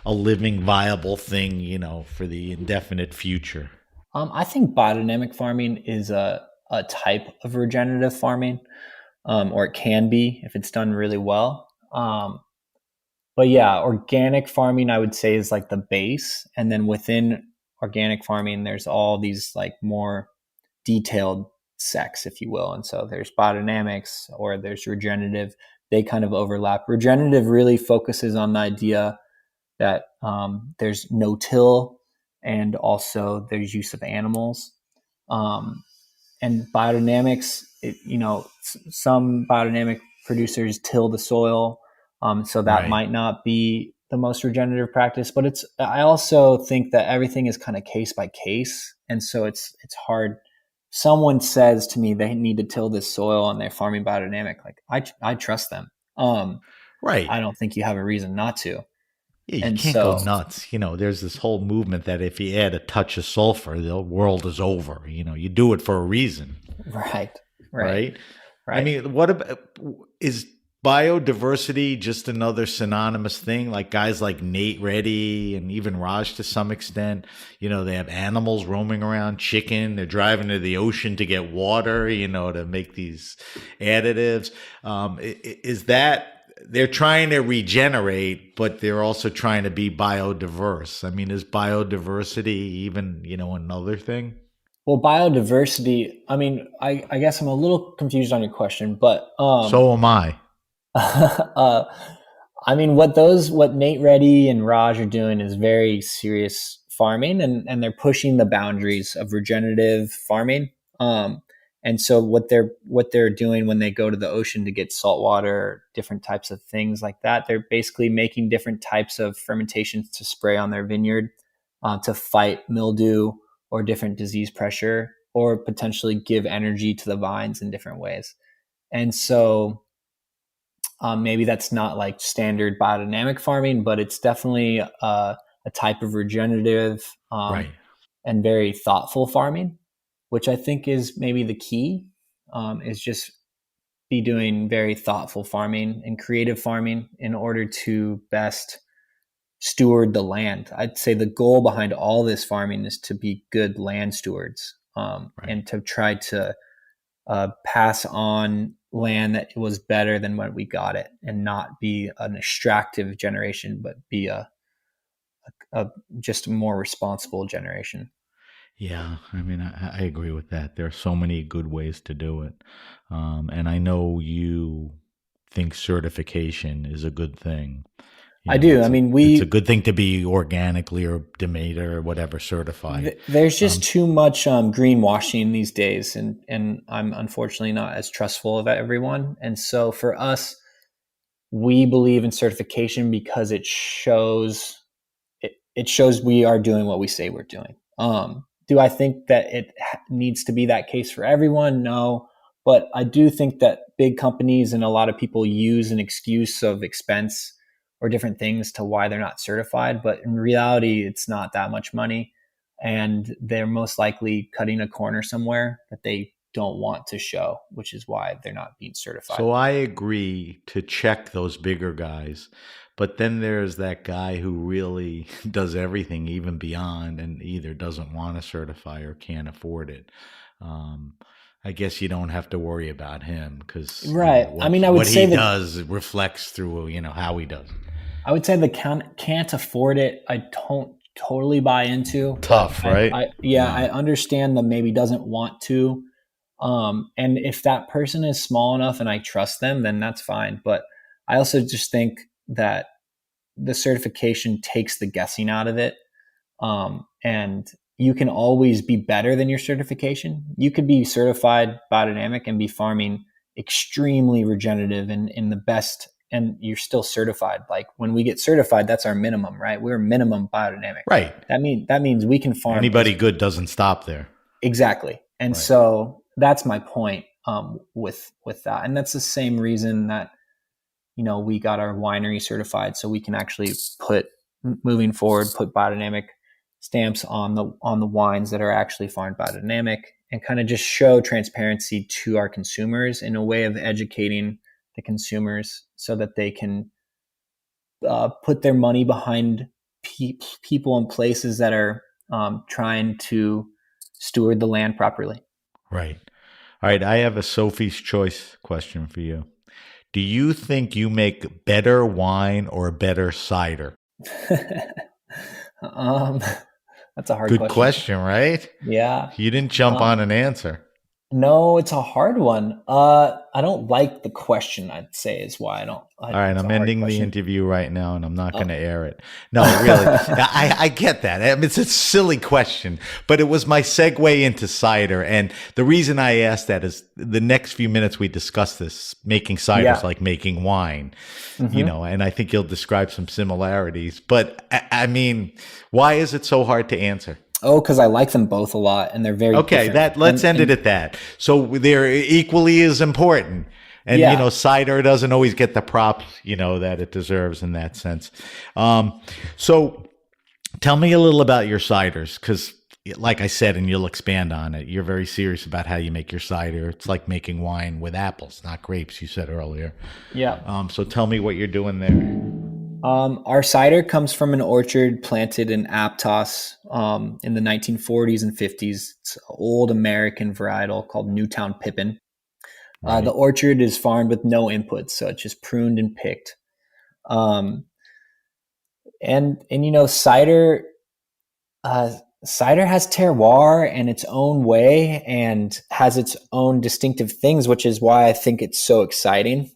a living, viable thing, for the indefinite future? I think biodynamic farming is a type of regenerative farming, or it can be if it's done really well. But yeah, organic farming, I would say, is like the base. And then within organic farming, there's all these like more detailed sects, if you will. And so there's biodynamics or there's regenerative. They kind of overlap. Regenerative really focuses on the idea that there's no-till and also there's use of animals. And biodynamics, some biodynamic producers till the soil. So that Right. might not be the most regenerative practice, but I also think that everything is kind of case by case. And so it's hard. Someone says to me they need to till this soil and they're farming biodynamic. Like I trust them. Right. I don't think you have a reason not to. Yeah, you And can't go so, nuts. There's this whole movement that if you add a touch of sulfur, the world is over. You do it for a reason, right. right? I mean, what about, is biodiversity just another synonymous thing? Like guys like Nate Reddy and even Raj to some extent, they have animals roaming around, chicken, they're driving to the ocean to get water, to make these additives. Is that, they're trying to regenerate, but they're also trying to be biodiverse? I mean, is biodiversity even, another thing? Well, biodiversity, I mean, I guess I'm a little confused on your question, but So am I. I mean, what Nate Reddy and Raj are doing is very serious farming, and they're pushing the boundaries of regenerative farming. And so what they're doing when they go to the ocean to get salt water, different types of things like that, they're basically making different types of fermentations to spray on their vineyard to fight mildew or different disease pressure, or potentially give energy to the vines in different ways. And so maybe that's not like standard biodynamic farming, but it's definitely a type of regenerative Right. and very thoughtful farming, which I think is maybe the key, is just be doing very thoughtful farming and creative farming in order to best steward the land. I'd say the goal behind all this farming is to be good land stewards, and to try to pass on land that was better than when we got it, and not be an extractive generation, but be a just a more responsible generation. Yeah, I mean, I agree with that. There are so many good ways to do it. And I know you think certification is a good thing. I do. I mean, it's a good thing to be organically or Demeter or whatever certified. There's just too much greenwashing these days, and I'm unfortunately not as trustful of everyone. And so for us, we believe in certification because it shows we are doing what we say we're doing. Do I think that it needs to be that case for everyone? No, but I do think that big companies and a lot of people use an excuse of expense or different things to why they're not certified. But in reality, it's not that much money, and they're most likely cutting a corner somewhere that they don't want to show, which is why they're not being certified. So I agree to check those bigger guys. But then there's that guy who really does everything even beyond, and either doesn't want to certify or can't afford it. I guess you don't have to worry about him because right. I mean, I would say what he does reflects through how he does. I would say the can't afford it. I don't totally buy into. Tough, right? I understand the maybe doesn't want to. And if that person is small enough and I trust them, then that's fine. But I also just think that the certification takes the guessing out of it. And you can always be better than your certification. You could be certified biodynamic and be farming extremely regenerative and in the best, and you're still certified. Like when we get certified, that's our minimum, right? We're minimum biodynamic. Right. That means we can farm. Anybody good doesn't stop there. Exactly. And Right. so that's my point with that. And that's the same reason that, we got our winery certified, so we can actually moving forward, put biodynamic stamps on the wines that are actually farmed biodynamic, and kind of just show transparency to our consumers in a way of educating the consumers so that they can put their money behind people and places that are trying to steward the land properly. Right. All right. I have a Sophie's Choice question for you. Do you think you make better wine or better cider? That's a hard Good question, right? Yeah. You didn't jump on an answer. No, it's a hard one. I don't like the question, I'd say, is why I don't. All right, it's I'm a hard ending the question. interview right now, and I'm not going to air it. No, really. I get that. I mean, it's a silly question, but it was my segue into cider. And the reason I asked that is the next few minutes we discuss this, making cider is like making wine, and I think you'll describe some similarities. But I mean, why is it so hard to answer? Oh, because I like them both a lot, and they're very different. Let's end it at that. So they're equally as important. And, cider doesn't always get the props, that it deserves in that sense. So tell me a little about your ciders, because like I said, and you'll expand on it, you're very serious about how you make your cider. It's like making wine with apples, not grapes, you said earlier. Yeah. So tell me what you're doing there. Our cider comes from an orchard planted in Aptos in the 1940s and 50s. It's an old American varietal called Newtown Pippin. Right. The orchard is farmed with no inputs, so it's just pruned and picked. And cider has terroir and its own way and has its own distinctive things, which is why I think it's so exciting.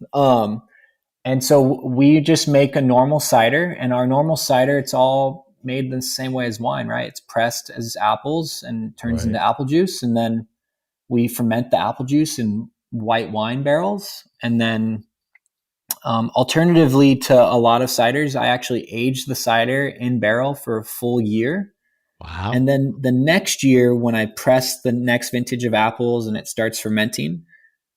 And so we just make a normal cider, and our normal cider, it's all made the same way as wine, right? It's pressed as apples and turns into apple juice. And then we ferment the apple juice in white wine barrels. And then alternatively to a lot of ciders, I actually age the cider in barrel for a full year. Wow. And then the next year, when I press the next vintage of apples and it starts fermenting,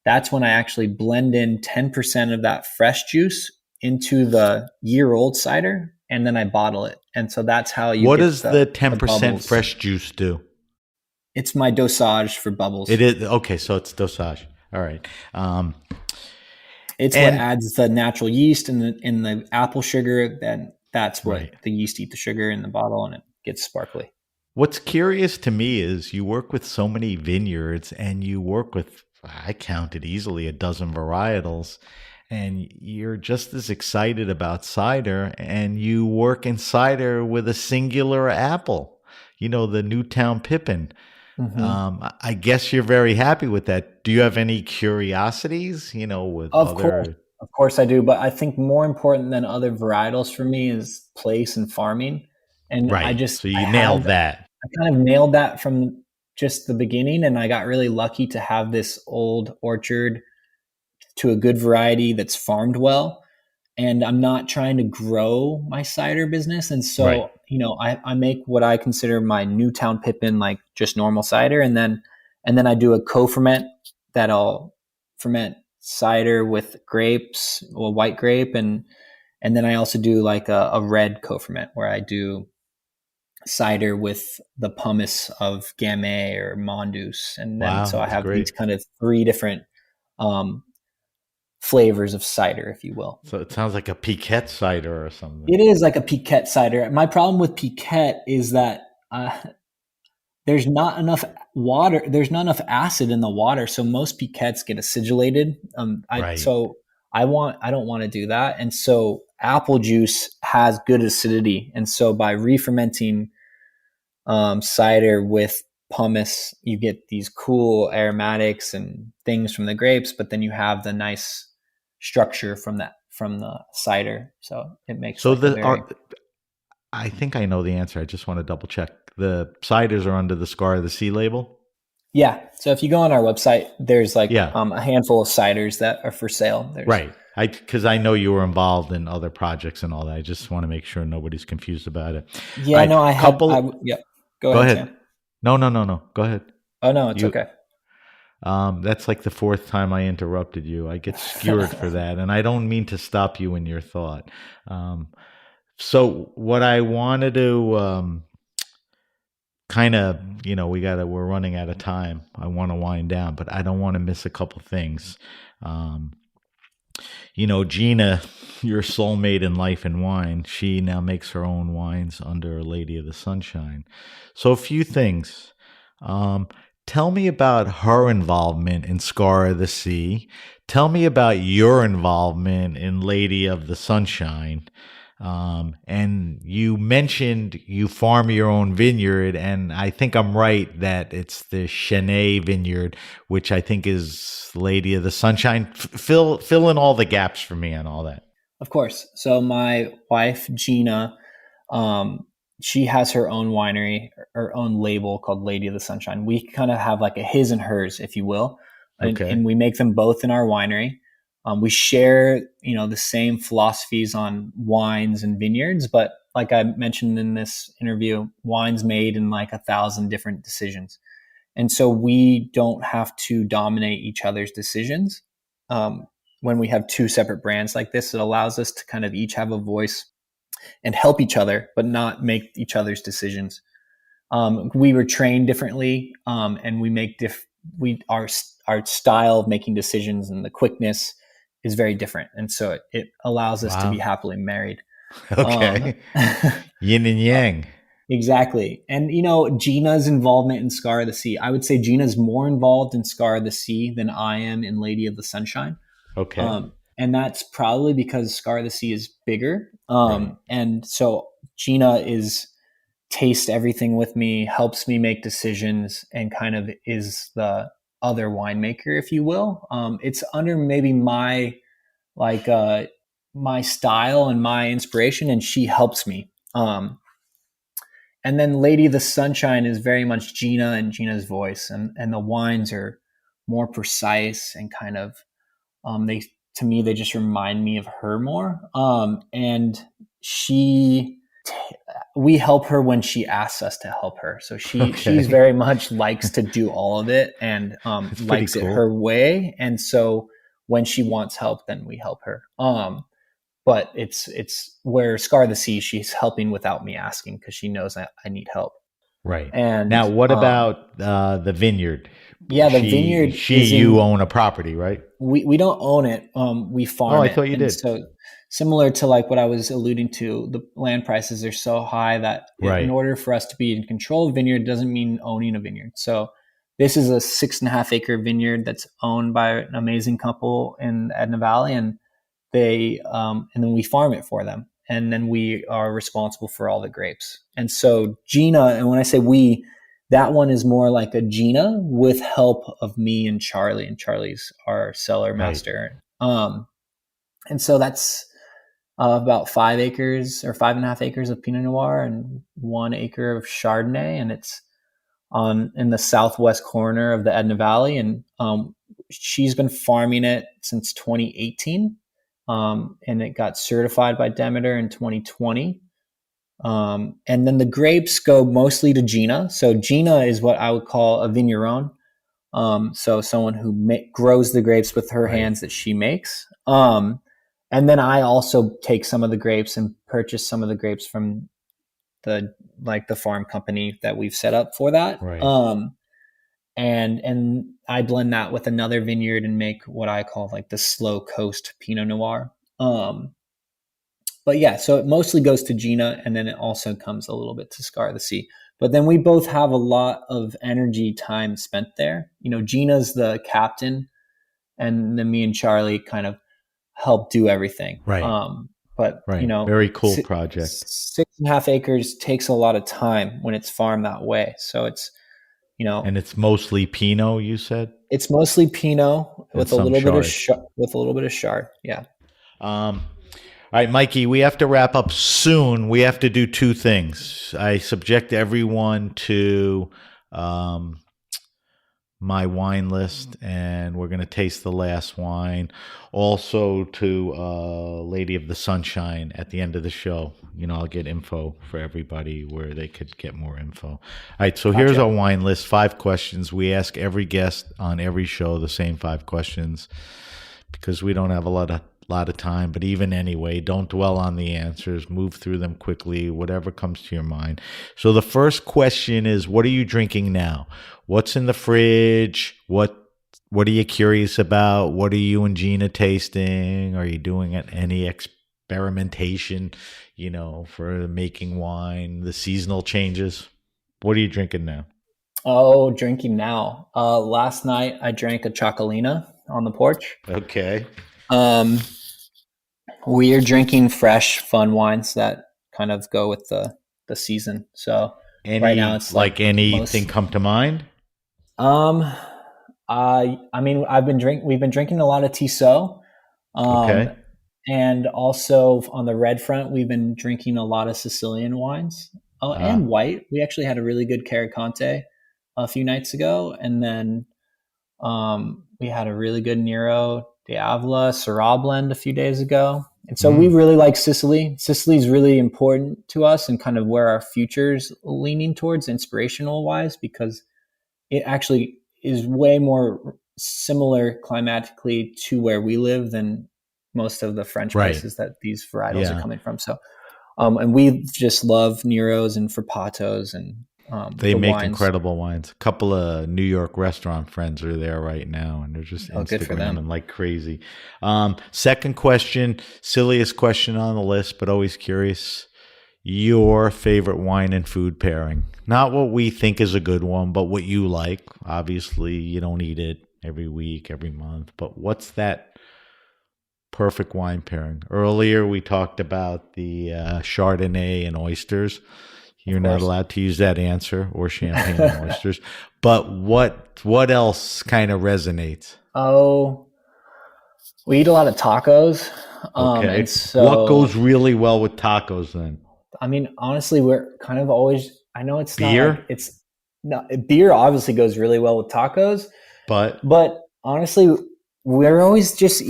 that's when I actually blend in 10% of that fresh juice into the year-old cider, and then I bottle it. And so that's how you What get does the 10% fresh juice do? It's my dosage for bubbles. It is. Okay, so it's dosage. All right. It's what adds the natural yeast in the apple sugar. Then that's what the yeast eat the sugar in the bottle, and it gets sparkly. What's curious to me is you work with so many vineyards, and you work with, I counted easily, a dozen varietals, and you're just as excited about cider, and you work in cider with a singular apple, the Newtown Pippin. Mm-hmm. I guess you're very happy with that. Do you have any curiosities, with Of course I do. But I think more important than other varietals for me is place and farming. And so you nailed that. I kind of nailed that from just the beginning, and I got really lucky to have this old orchard to a good variety that's farmed well. And I'm not trying to grow my cider business. And so, I make what I consider my Newtown Pippin, like just normal cider. And then I do a co-ferment that I'll ferment cider with grapes or white grape. And then I also do like a red co-ferment where I do cider with the pumice of Gamay or Mongoose. And then so I have these kind of three different flavors of cider, if you will. So it sounds like a Piquette cider or something. It is like a Piquette cider. My problem with Piquette is that there's not enough water. There's not enough acid in the water. So most Piquettes get acidulated. So I don't want to do that. And so apple juice has good acidity. And so by re-fermenting cider with pumice, you get these cool aromatics and things from the grapes, but then you have the nice structure from the cider. So it makes I think I know the answer. I just want to double check. The ciders are under the Scar of the Sea label? Yeah. So if you go on our website, there's like Yeah. a handful of ciders that are for sale. Right. Because I know you were involved in other projects and all that. I just want to make sure nobody's confused about it. Yeah, All right, no, yeah. Go Go ahead, ahead. Sam. No. Go ahead. Oh, no, it's You. okay. That's like the fourth time I interrupted you. I get skewered for that, and I don't mean to stop you in your thought. So what I wanted to kind of, we're running out of time. I want to wind down, but I don't want to miss a couple things. Gina, your soulmate in life and wine, she now makes her own wines under Lady of the Sunshine. So a few things. Tell me about her involvement in Scar of the Sea. Tell me about your involvement in Lady of the Sunshine. And you mentioned you farm your own vineyard, and I think I'm right that it's the Chenet vineyard, which I think is Lady of the Sunshine. Fill in all the gaps for me on all that. Of course. So my wife, Gina, she has her own winery, her own label called Lady of the Sunshine. We kind of have like a his and hers, if you will. Okay. And we make them both in our winery. We share, the same philosophies on wines and vineyards, but like I mentioned in this interview, wine's made in like 1,000 different decisions. And so we don't have to dominate each other's decisions. When we have two separate brands like this, it allows us to kind of each have a voice and help each other, but not make each other's decisions. We were trained differently, and we make our style of making decisions and the quickness is very different. And so it allows us to be happily married. Okay. Yin and yang. Exactly. And, Gina's involvement in Scar of the Sea, I would say Gina's more involved in Scar of the Sea than I am in Lady of the Sunshine. Okay. And that's probably because Scar of the Sea is bigger. Right. And so Gina tastes everything with me, helps me make decisions, and kind of is the other winemaker, if you will. It's under maybe my style and my inspiration, and she helps me. And then Lady of the Sunshine is very much Gina and Gina's voice, and the wines are more precise and kind of they just remind me of her more. And we help her when she asks us to help her. So she's very much likes to do all of it and likes it her way. And so when she wants help, then we help her. But it's where Scar of the Sea, she's helping without me asking because she knows I need help. Right. And now, what about the vineyard? Yeah, the vineyard. You own a property, right? We don't own it. We farm it. Oh, I thought you did. So similar to like what I was alluding to, the land prices are so high that in order for us to be in control of a vineyard doesn't mean owning a vineyard. So this is a 6.5 acre vineyard that's owned by an amazing couple in the Edna Valley, and and then we farm it for them. And then we are responsible for all the grapes. And so Gina, and when I say we, that one is more like a Gina with help of me and Charlie. And Charlie's our cellar master. And so that's about 5 acres or 5.5 acres of Pinot Noir and 1 acre of Chardonnay. And it's in the southwest corner of the Edna Valley. And she's been farming it since 2018. And it got certified by Demeter in 2020. And then the grapes go mostly to Gina. So Gina is what I would call a vigneron. So someone who grows the grapes with her hands that she makes. And then I also take some of the grapes and purchase some of the grapes from the farm company that we've set up for that. Right. And I blend that with another vineyard and make what I call like the slow coast Pinot Noir. But yeah, so it mostly goes to Gina, and then it also comes a little bit to Scar of the Sea. But then we both have a lot of energy time spent there. Gina's the captain, and then me and Charlie kind of help do everything. Right. But very cool project. 6.5 acres takes a lot of time when it's farmed that way. So it's, and it's mostly Pinot, you said? It's mostly Pinot with a little bit of Chard. Yeah. All right, Mikey, we have to wrap up soon. We have to do 2 things. I subject everyone to my wine list, and we're going to taste the last wine. Also to Lady of the Sunshine at the end of the show. I'll get info for everybody where they could get more info. All right, so here's our wine list, 5 questions. We ask every guest on every show the same 5 questions because we don't have a lot of time, but even anyway, don't dwell on the answers. Move through them quickly, whatever comes to your mind. So the first question is, what are you drinking now? What's in the fridge? What are you curious about? What are you and Gina tasting? Are you doing any experimentation, for making wine, the seasonal changes? What are you drinking now? Oh, drinking now. Last night I drank a Chocolina on the porch. Okay. We are drinking fresh, fun wines that kind of go with the season. So right now it's like anything come to mind? I mean, we've been drinking a lot of Tissot. Okay. And also on the red front, we've been drinking a lot of Sicilian wines. Oh, and white. We actually had a really good Caricante a few nights ago. And then we had a really good Nero d'Avola Syrah blend a few days ago. And so we really like Sicily. Sicily is really important to us and kind of where our future's leaning towards inspirational wise, because it actually is way more similar climatically to where we live than most of the French places that these varietals are coming from. So, and we just love Neros and Frappatos and they make wines. incredible wines. A couple of New York restaurant friends are there right now, and they're just Instagramming like crazy. Second question, silliest question on the list, but always curious. Your favorite wine and food pairing. Not what we think is a good one, but what you like. Obviously, you don't eat it every week, every month, but what's that perfect wine pairing? Earlier, we talked about the Chardonnay and oysters. You're not allowed to use that answer, or champagne and oysters. But what else kind of resonates? Oh, we eat a lot of tacos. Okay. And so, what goes really well with tacos then? I mean, honestly, we're kind of always, I know it's beer? Beer obviously goes really well with tacos. But honestly, we're always just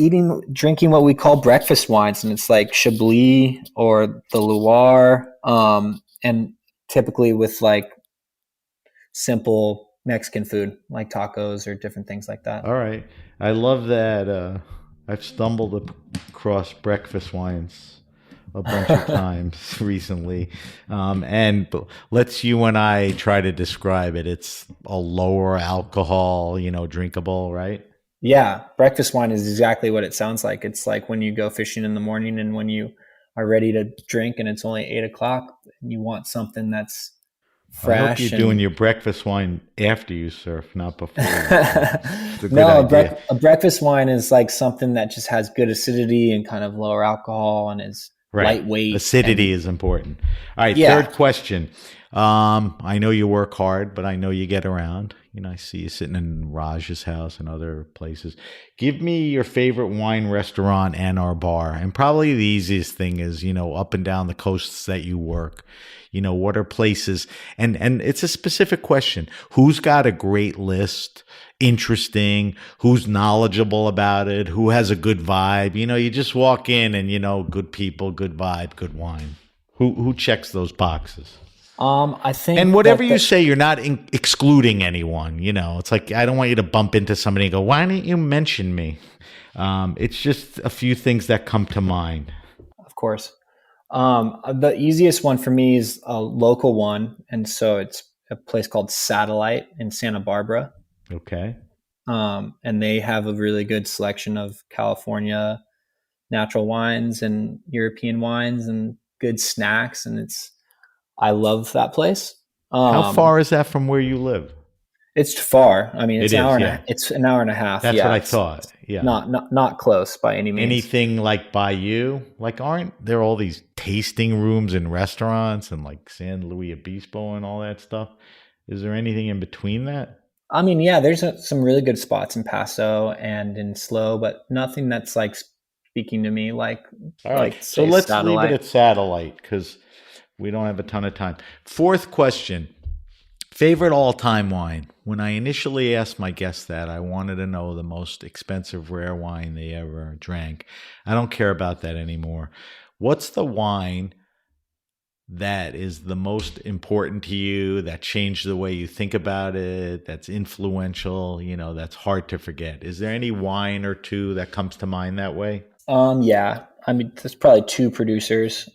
drinking what we call breakfast wines. And it's like Chablis or the Loire. And typically with like simple Mexican food, like tacos or different things like that. All right. I love that. I've stumbled across breakfast wines a bunch of times recently. And let's you and I try to describe it. It's a lower alcohol, drinkable, right? Yeah. Breakfast wine is exactly what it sounds like. It's like when you go fishing in the morning and when you are ready to drink and it's only 8:00 and you want something that's fresh. I hope you're doing your breakfast wine after you surf, not before. A breakfast wine is like something that just has good acidity and kind of lower alcohol and is lightweight. Acidity is important. All right, third question. I know you work hard, but I know you get around. I see you sitting in Raj's house and other places. Give me your favorite wine restaurant and/or bar. And probably the easiest thing is, up and down the coasts that you work. What are places? And it's a specific question. Who's got a great list? Interesting? Who's knowledgeable about it? Who has a good vibe? You just walk in and, good people, good vibe, good wine. Who checks those boxes? I think, and whatever you say, you're not excluding anyone. It's like I don't want you to bump into somebody and go, "Why didn't you mention me?" It's just a few things that come to mind. Of course, the easiest one for me is a local one, and so it's a place called Satellite in Santa Barbara. Okay, and they have a really good selection of California natural wines and European wines and good snacks, and I love that place. How far is that from where you live? It's far. I mean, it's an hour and a half. That's what I thought. Yeah. Not close by any means. Anything like by you? Like, aren't there all these tasting rooms and restaurants and like San Luis Obispo and all that stuff? Is there anything in between that? I mean, yeah, there's some really good spots in Paso and in Slow, but nothing that's like speaking to me like. All right. So let's leave it at Satellite because we don't have a ton of time. Fourth question. Favorite all-time wine. When I initially asked my guests that, I wanted to know the most expensive rare wine they ever drank. I don't care about that anymore. What's the wine that is the most important to you, that changed the way you think about it, that's influential, that's hard to forget? Is there any wine or two that comes to mind that way? Yeah. I mean, there's probably two producers.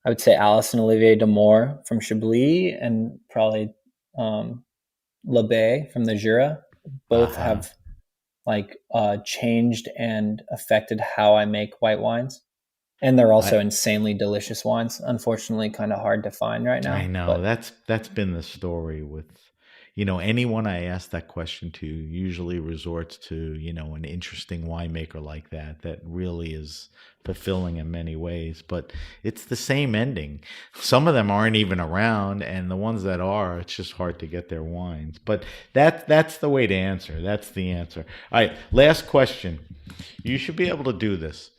I would say Alice and Olivier Damour from Chablis, and probably L'Abbaye from the Jura. Both have changed and affected how I make white wines. And they're also insanely delicious wines. Unfortunately, kind of hard to find right now. I know, but that's been the story with, anyone I ask that question to usually resorts to, an interesting winemaker like that really is fulfilling in many ways. But it's the same ending. Some of them aren't even around, and the ones that are, it's just hard to get their wines. But that's the way to answer. That's the answer. All right, last question. You should be able to do this.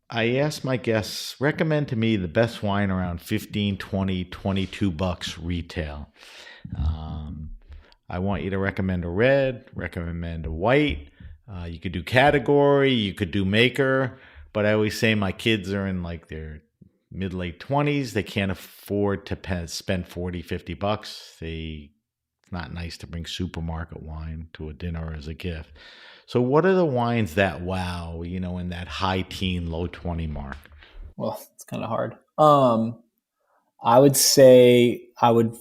I asked my guests, recommend to me the best wine around 15, 20, 22 bucks retail. I want you to recommend a red, recommend a white. You could do category, you could do maker, but I always say my kids are in like their mid-late 20s. They can't afford to spend 40, 50 bucks. It's not nice to bring supermarket wine to a dinner as a gift. So what are the wines that wow, in that high teen, low 20 mark? Well, it's kind of hard. I would say I would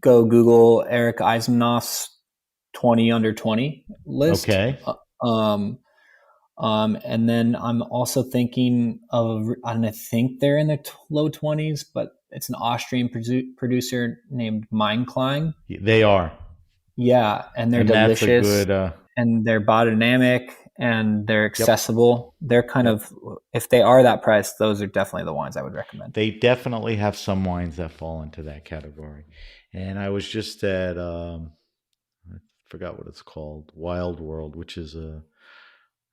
go Google Eric Eisenhoff's 20 under 20 list. Okay. And then I'm also thinking of, I think they're in their low 20s, but it's an Austrian producer named Meinklang. They are. Yeah, and they're delicious. That's a good, and they're biodynamic and they're accessible. Yep. They're kind of, if they are that price, those are definitely the wines I would recommend. They definitely have some wines that fall into that category. And I was just at, I forgot what it's called, Wild World, which is a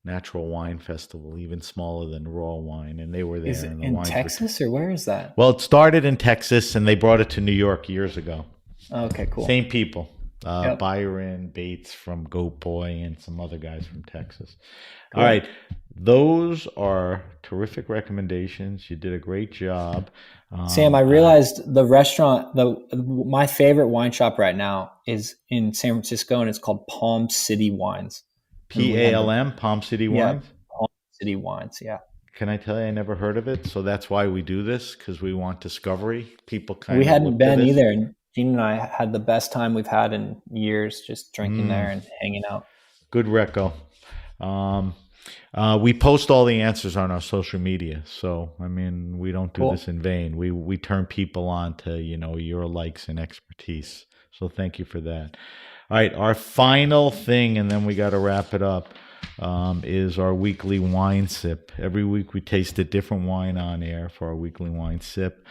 natural wine festival, even smaller than raw wine. And they were there. Is it in Texas or where is that? Well, it started in Texas and they brought it to New York years ago. Okay, cool. Same people. Byron Bates from Goat Boy and some other guys from Texas. Cool. All right. Those are terrific recommendations. You did a great job. Sam, I realized the restaurant, my favorite wine shop right now is in San Francisco, and it's called Palm City Wines. PALM, Palm City Wines? Palm City Wines, yeah. Can I tell you, I never heard of it. So that's why we do this, because we want discovery. People kind of. We hadn't been either. And Gene and I had the best time we've had in years, just drinking there and hanging out. Good reco. We post all the answers on our social media. So, I mean, we don't do this in vain. We turn people on to, your likes and expertise. So thank you for that. All right. Our final thing, and then we got to wrap it up, is our weekly wine sip. Every week we taste a different wine on air for our weekly wine sip.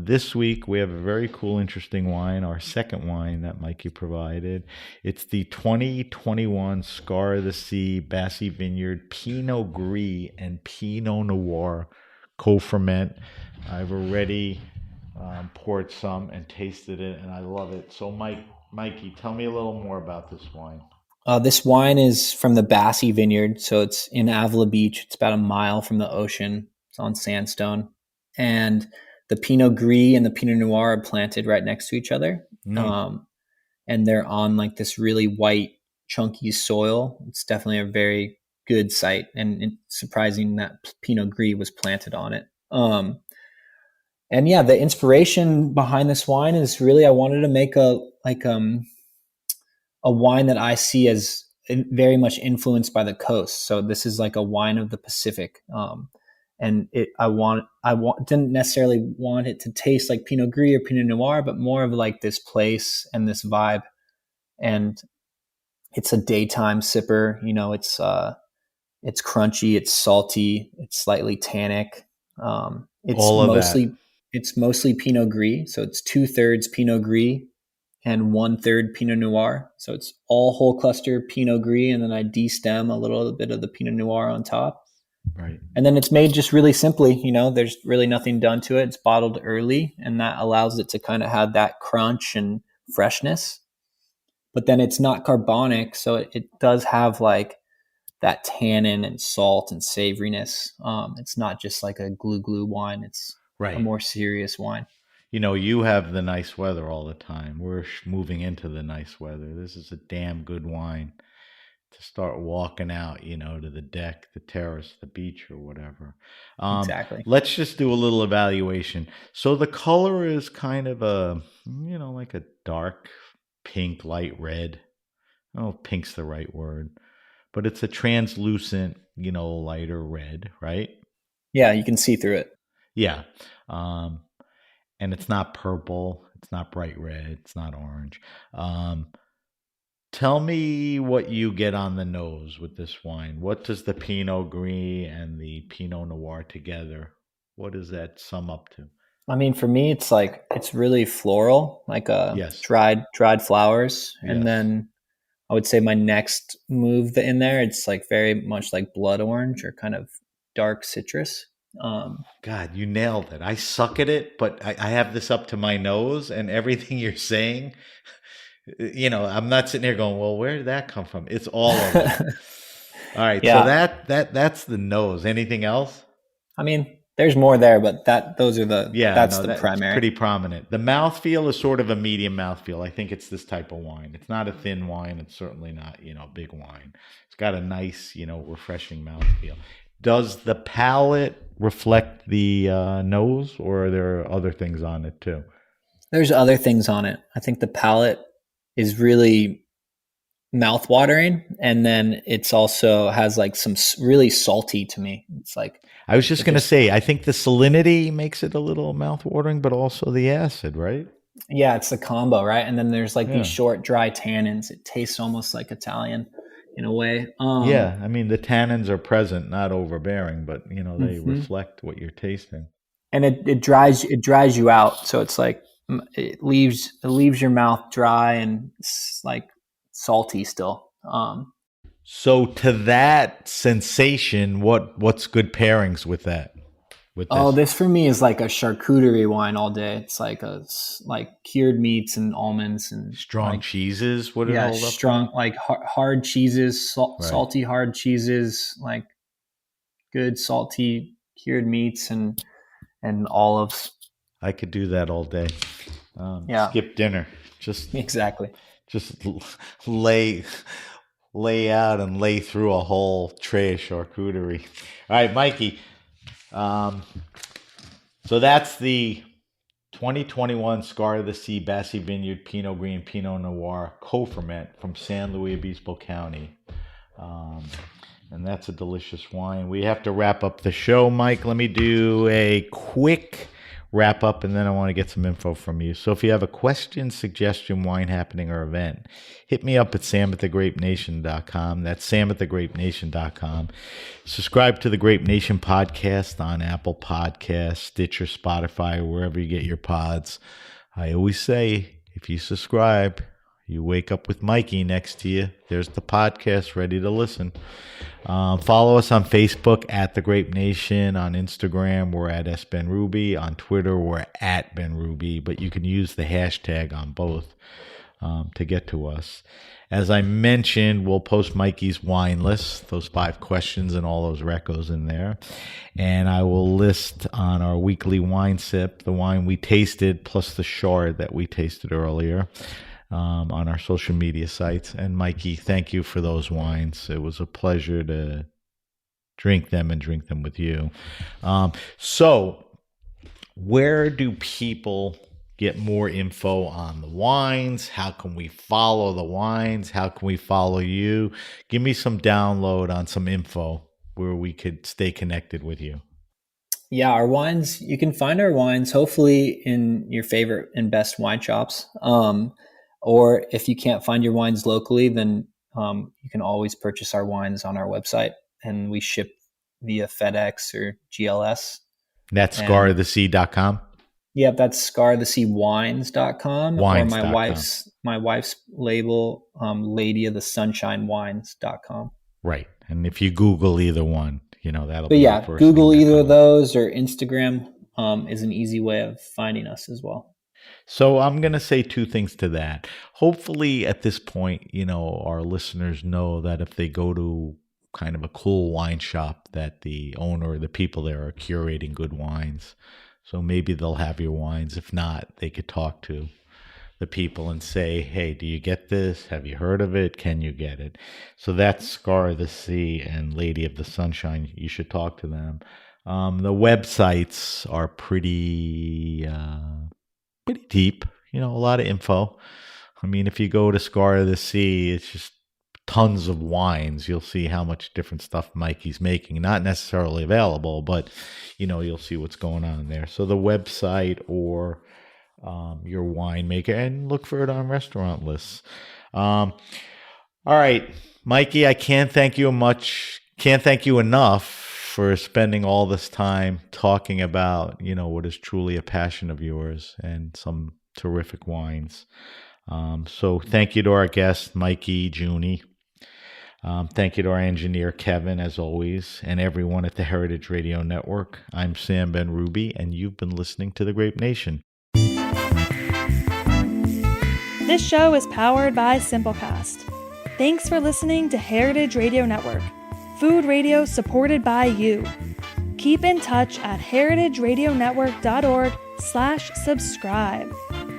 This week we have a very cool, interesting wine, our second wine that Mikey provided. It's the 2021 Scar of the Sea Bassy Vineyard Pinot Gris and Pinot Noir co-ferment. I've already poured some and tasted it, and I love it. So Mikey, tell me a little more about this wine. This wine is from the Bassy Vineyard, so it's in Avila Beach. It's about a mile from the ocean. It's on sandstone. And the Pinot Gris and the Pinot Noir are planted right next to each other. And they're on like this really white, chunky soil. It's definitely a very good site, and it's surprising that Pinot Gris was planted on it. And yeah, the inspiration behind this wine is really, I wanted to make a wine that I see as very much influenced by the coast. So this is like a wine of the Pacific. And didn't necessarily want it to taste like Pinot Gris or Pinot Noir, but more of like this place and this vibe. And it's a daytime sipper. It's crunchy, it's salty, it's slightly tannic. It's mostly Pinot Gris. So it's 2/3 Pinot Gris and 1/3 Pinot Noir. So it's all whole cluster Pinot Gris. And then I destem a little bit of the Pinot Noir on top. Right. And then it's made just really simply, there's really nothing done to it. It's bottled early, and that allows it to kind of have that crunch and freshness. But then it's not carbonic, so it does have like that tannin and salt and savoriness. It's not just like a glue wine. It's a Right. more serious wine. You have the nice weather all the time. We're moving into the nice weather. This is a damn good wine to start walking out, to the deck, the terrace, the beach, or whatever. Exactly. Let's just do a little evaluation. So the color is kind of like a dark pink, light red. I don't know if pink's the right word, but it's a translucent, lighter red, right? Yeah, you can see through it. Yeah. And it's not purple. It's not bright red. It's not orange. Tell me what you get on the nose with this wine. What does the Pinot Gris and the Pinot Noir together, what does that sum up to? I mean, for me, it's really floral, like Yes. dried flowers. Yes. And then I would say my next move in there, it's like very much like blood orange or kind of dark citrus. God, you nailed it. I suck at it, but I have this up to my nose, and everything you're saying, I'm not sitting here going, well, where did that come from? It's all of it. All right. Yeah. So that's the nose. Anything else? I mean, there's more there, but those are the primary. Pretty prominent. The mouthfeel is sort of a medium mouthfeel. I think it's this type of wine. It's not a thin wine. It's certainly not, big wine. It's got a nice, refreshing mouthfeel. Does the palate reflect the nose, or are there other things on it too? There's other things on it. I think the palate is really mouth-watering, and then it's also has like some really salty to me. It's like, I was just going to say, I think the salinity makes it a little mouth-watering, but also the acid, right? Yeah, it's the combo, right? And then there's like these short, dry tannins. It tastes almost like Italian in a way. Yeah, I mean, the tannins are present, not overbearing, but they reflect what you're tasting. And it dries you out, so it's like it leaves your mouth dry and like salty still. So to that sensation, what's good pairings with that? With this? Oh, this for me is like a charcuterie wine all day. It's like cured meats and almonds and strong cheeses. What it hold up? Strong, like hard cheeses, salty hard cheeses, like good salty cured meats and olives. I could do that all day. Skip dinner. Just exactly. Just lay out and lay through a whole tray of charcuterie. All right, Mikey. So that's the 2021 Scar of the Sea Bassi Vineyard Pinot Gris and Pinot Noir co-ferment from San Luis Obispo County. And that's a delicious wine. We have to wrap up the show, Mike. Let me do a quick wrap up, and then I want to get some info from you. So if you have a question, suggestion, wine happening, or event, hit me up at samatthegrapenation.com. That's samatthegrapenation.com. Subscribe to the Grape Nation podcast on Apple Podcasts, Stitcher, Spotify, or wherever you get your pods. I always say, if you subscribe, you wake up with Mikey next to you. There's the podcast ready to listen. Follow us on Facebook at The Grape Nation. On Instagram, we're at SBenRuby. On Twitter, we're at BenRuby. But you can use the hashtag on both to get to us. As I mentioned, we'll post Mikey's wine list, those 5 questions and all those recos in there. And I will list on our weekly wine sip the wine we tasted plus the Chard that we tasted earlier. On our social media sites. And Mikey, thank you for those wines. It was a pleasure to drink them and drink them with you. So where do people get more info on the wines? How can we follow the wines? How can we follow you? Give me some download on some info where we could stay connected with you. Yeah, our wines, you can find our wines hopefully in your favorite and best wine shops. Or if you can't find your wines locally, then you can always purchase our wines on our website, and we ship via FedEx or GLS. That's scarofthesea.com? Yep, that's scaroftheseawines.com. Or my wife's label, ladyofthesunshine.wines.com. Right. And if you Google either one, That'll But be yeah, the first Google thing that either of comes up. those or Instagram is an easy way of finding us as well. So I'm going to say two things to that. Hopefully at this point, our listeners know that if they go to kind of a cool wine shop, that the owner or the people there are curating good wines. So maybe they'll have your wines. If not, they could talk to the people and say, hey, do you get this? Have you heard of it? Can you get it? So that's Scar of the Sea and Lady of the Sunshine. You should talk to them. The websites are pretty deep, a lot of info. I mean, if you go to Scar of the Sea, it's just tons of wines. You'll see how much different stuff Mikey's making. Not necessarily available, but, you'll see what's going on there. So the website or your winemaker, and look for it on restaurant lists. All right, Mikey, I can't thank you enough for spending all this time talking about, what is truly a passion of yours and some terrific wines. So thank you to our guest, Mikey Giugni. Thank you to our engineer, Kevin, as always, and everyone at the Heritage Radio Network. I'm Sam Ben-Ruby, and you've been listening to The Grape Nation. This show is powered by Simplecast. Thanks for listening to Heritage Radio Network, food radio supported by you. Keep in touch at heritageradionetwork.org/subscribe.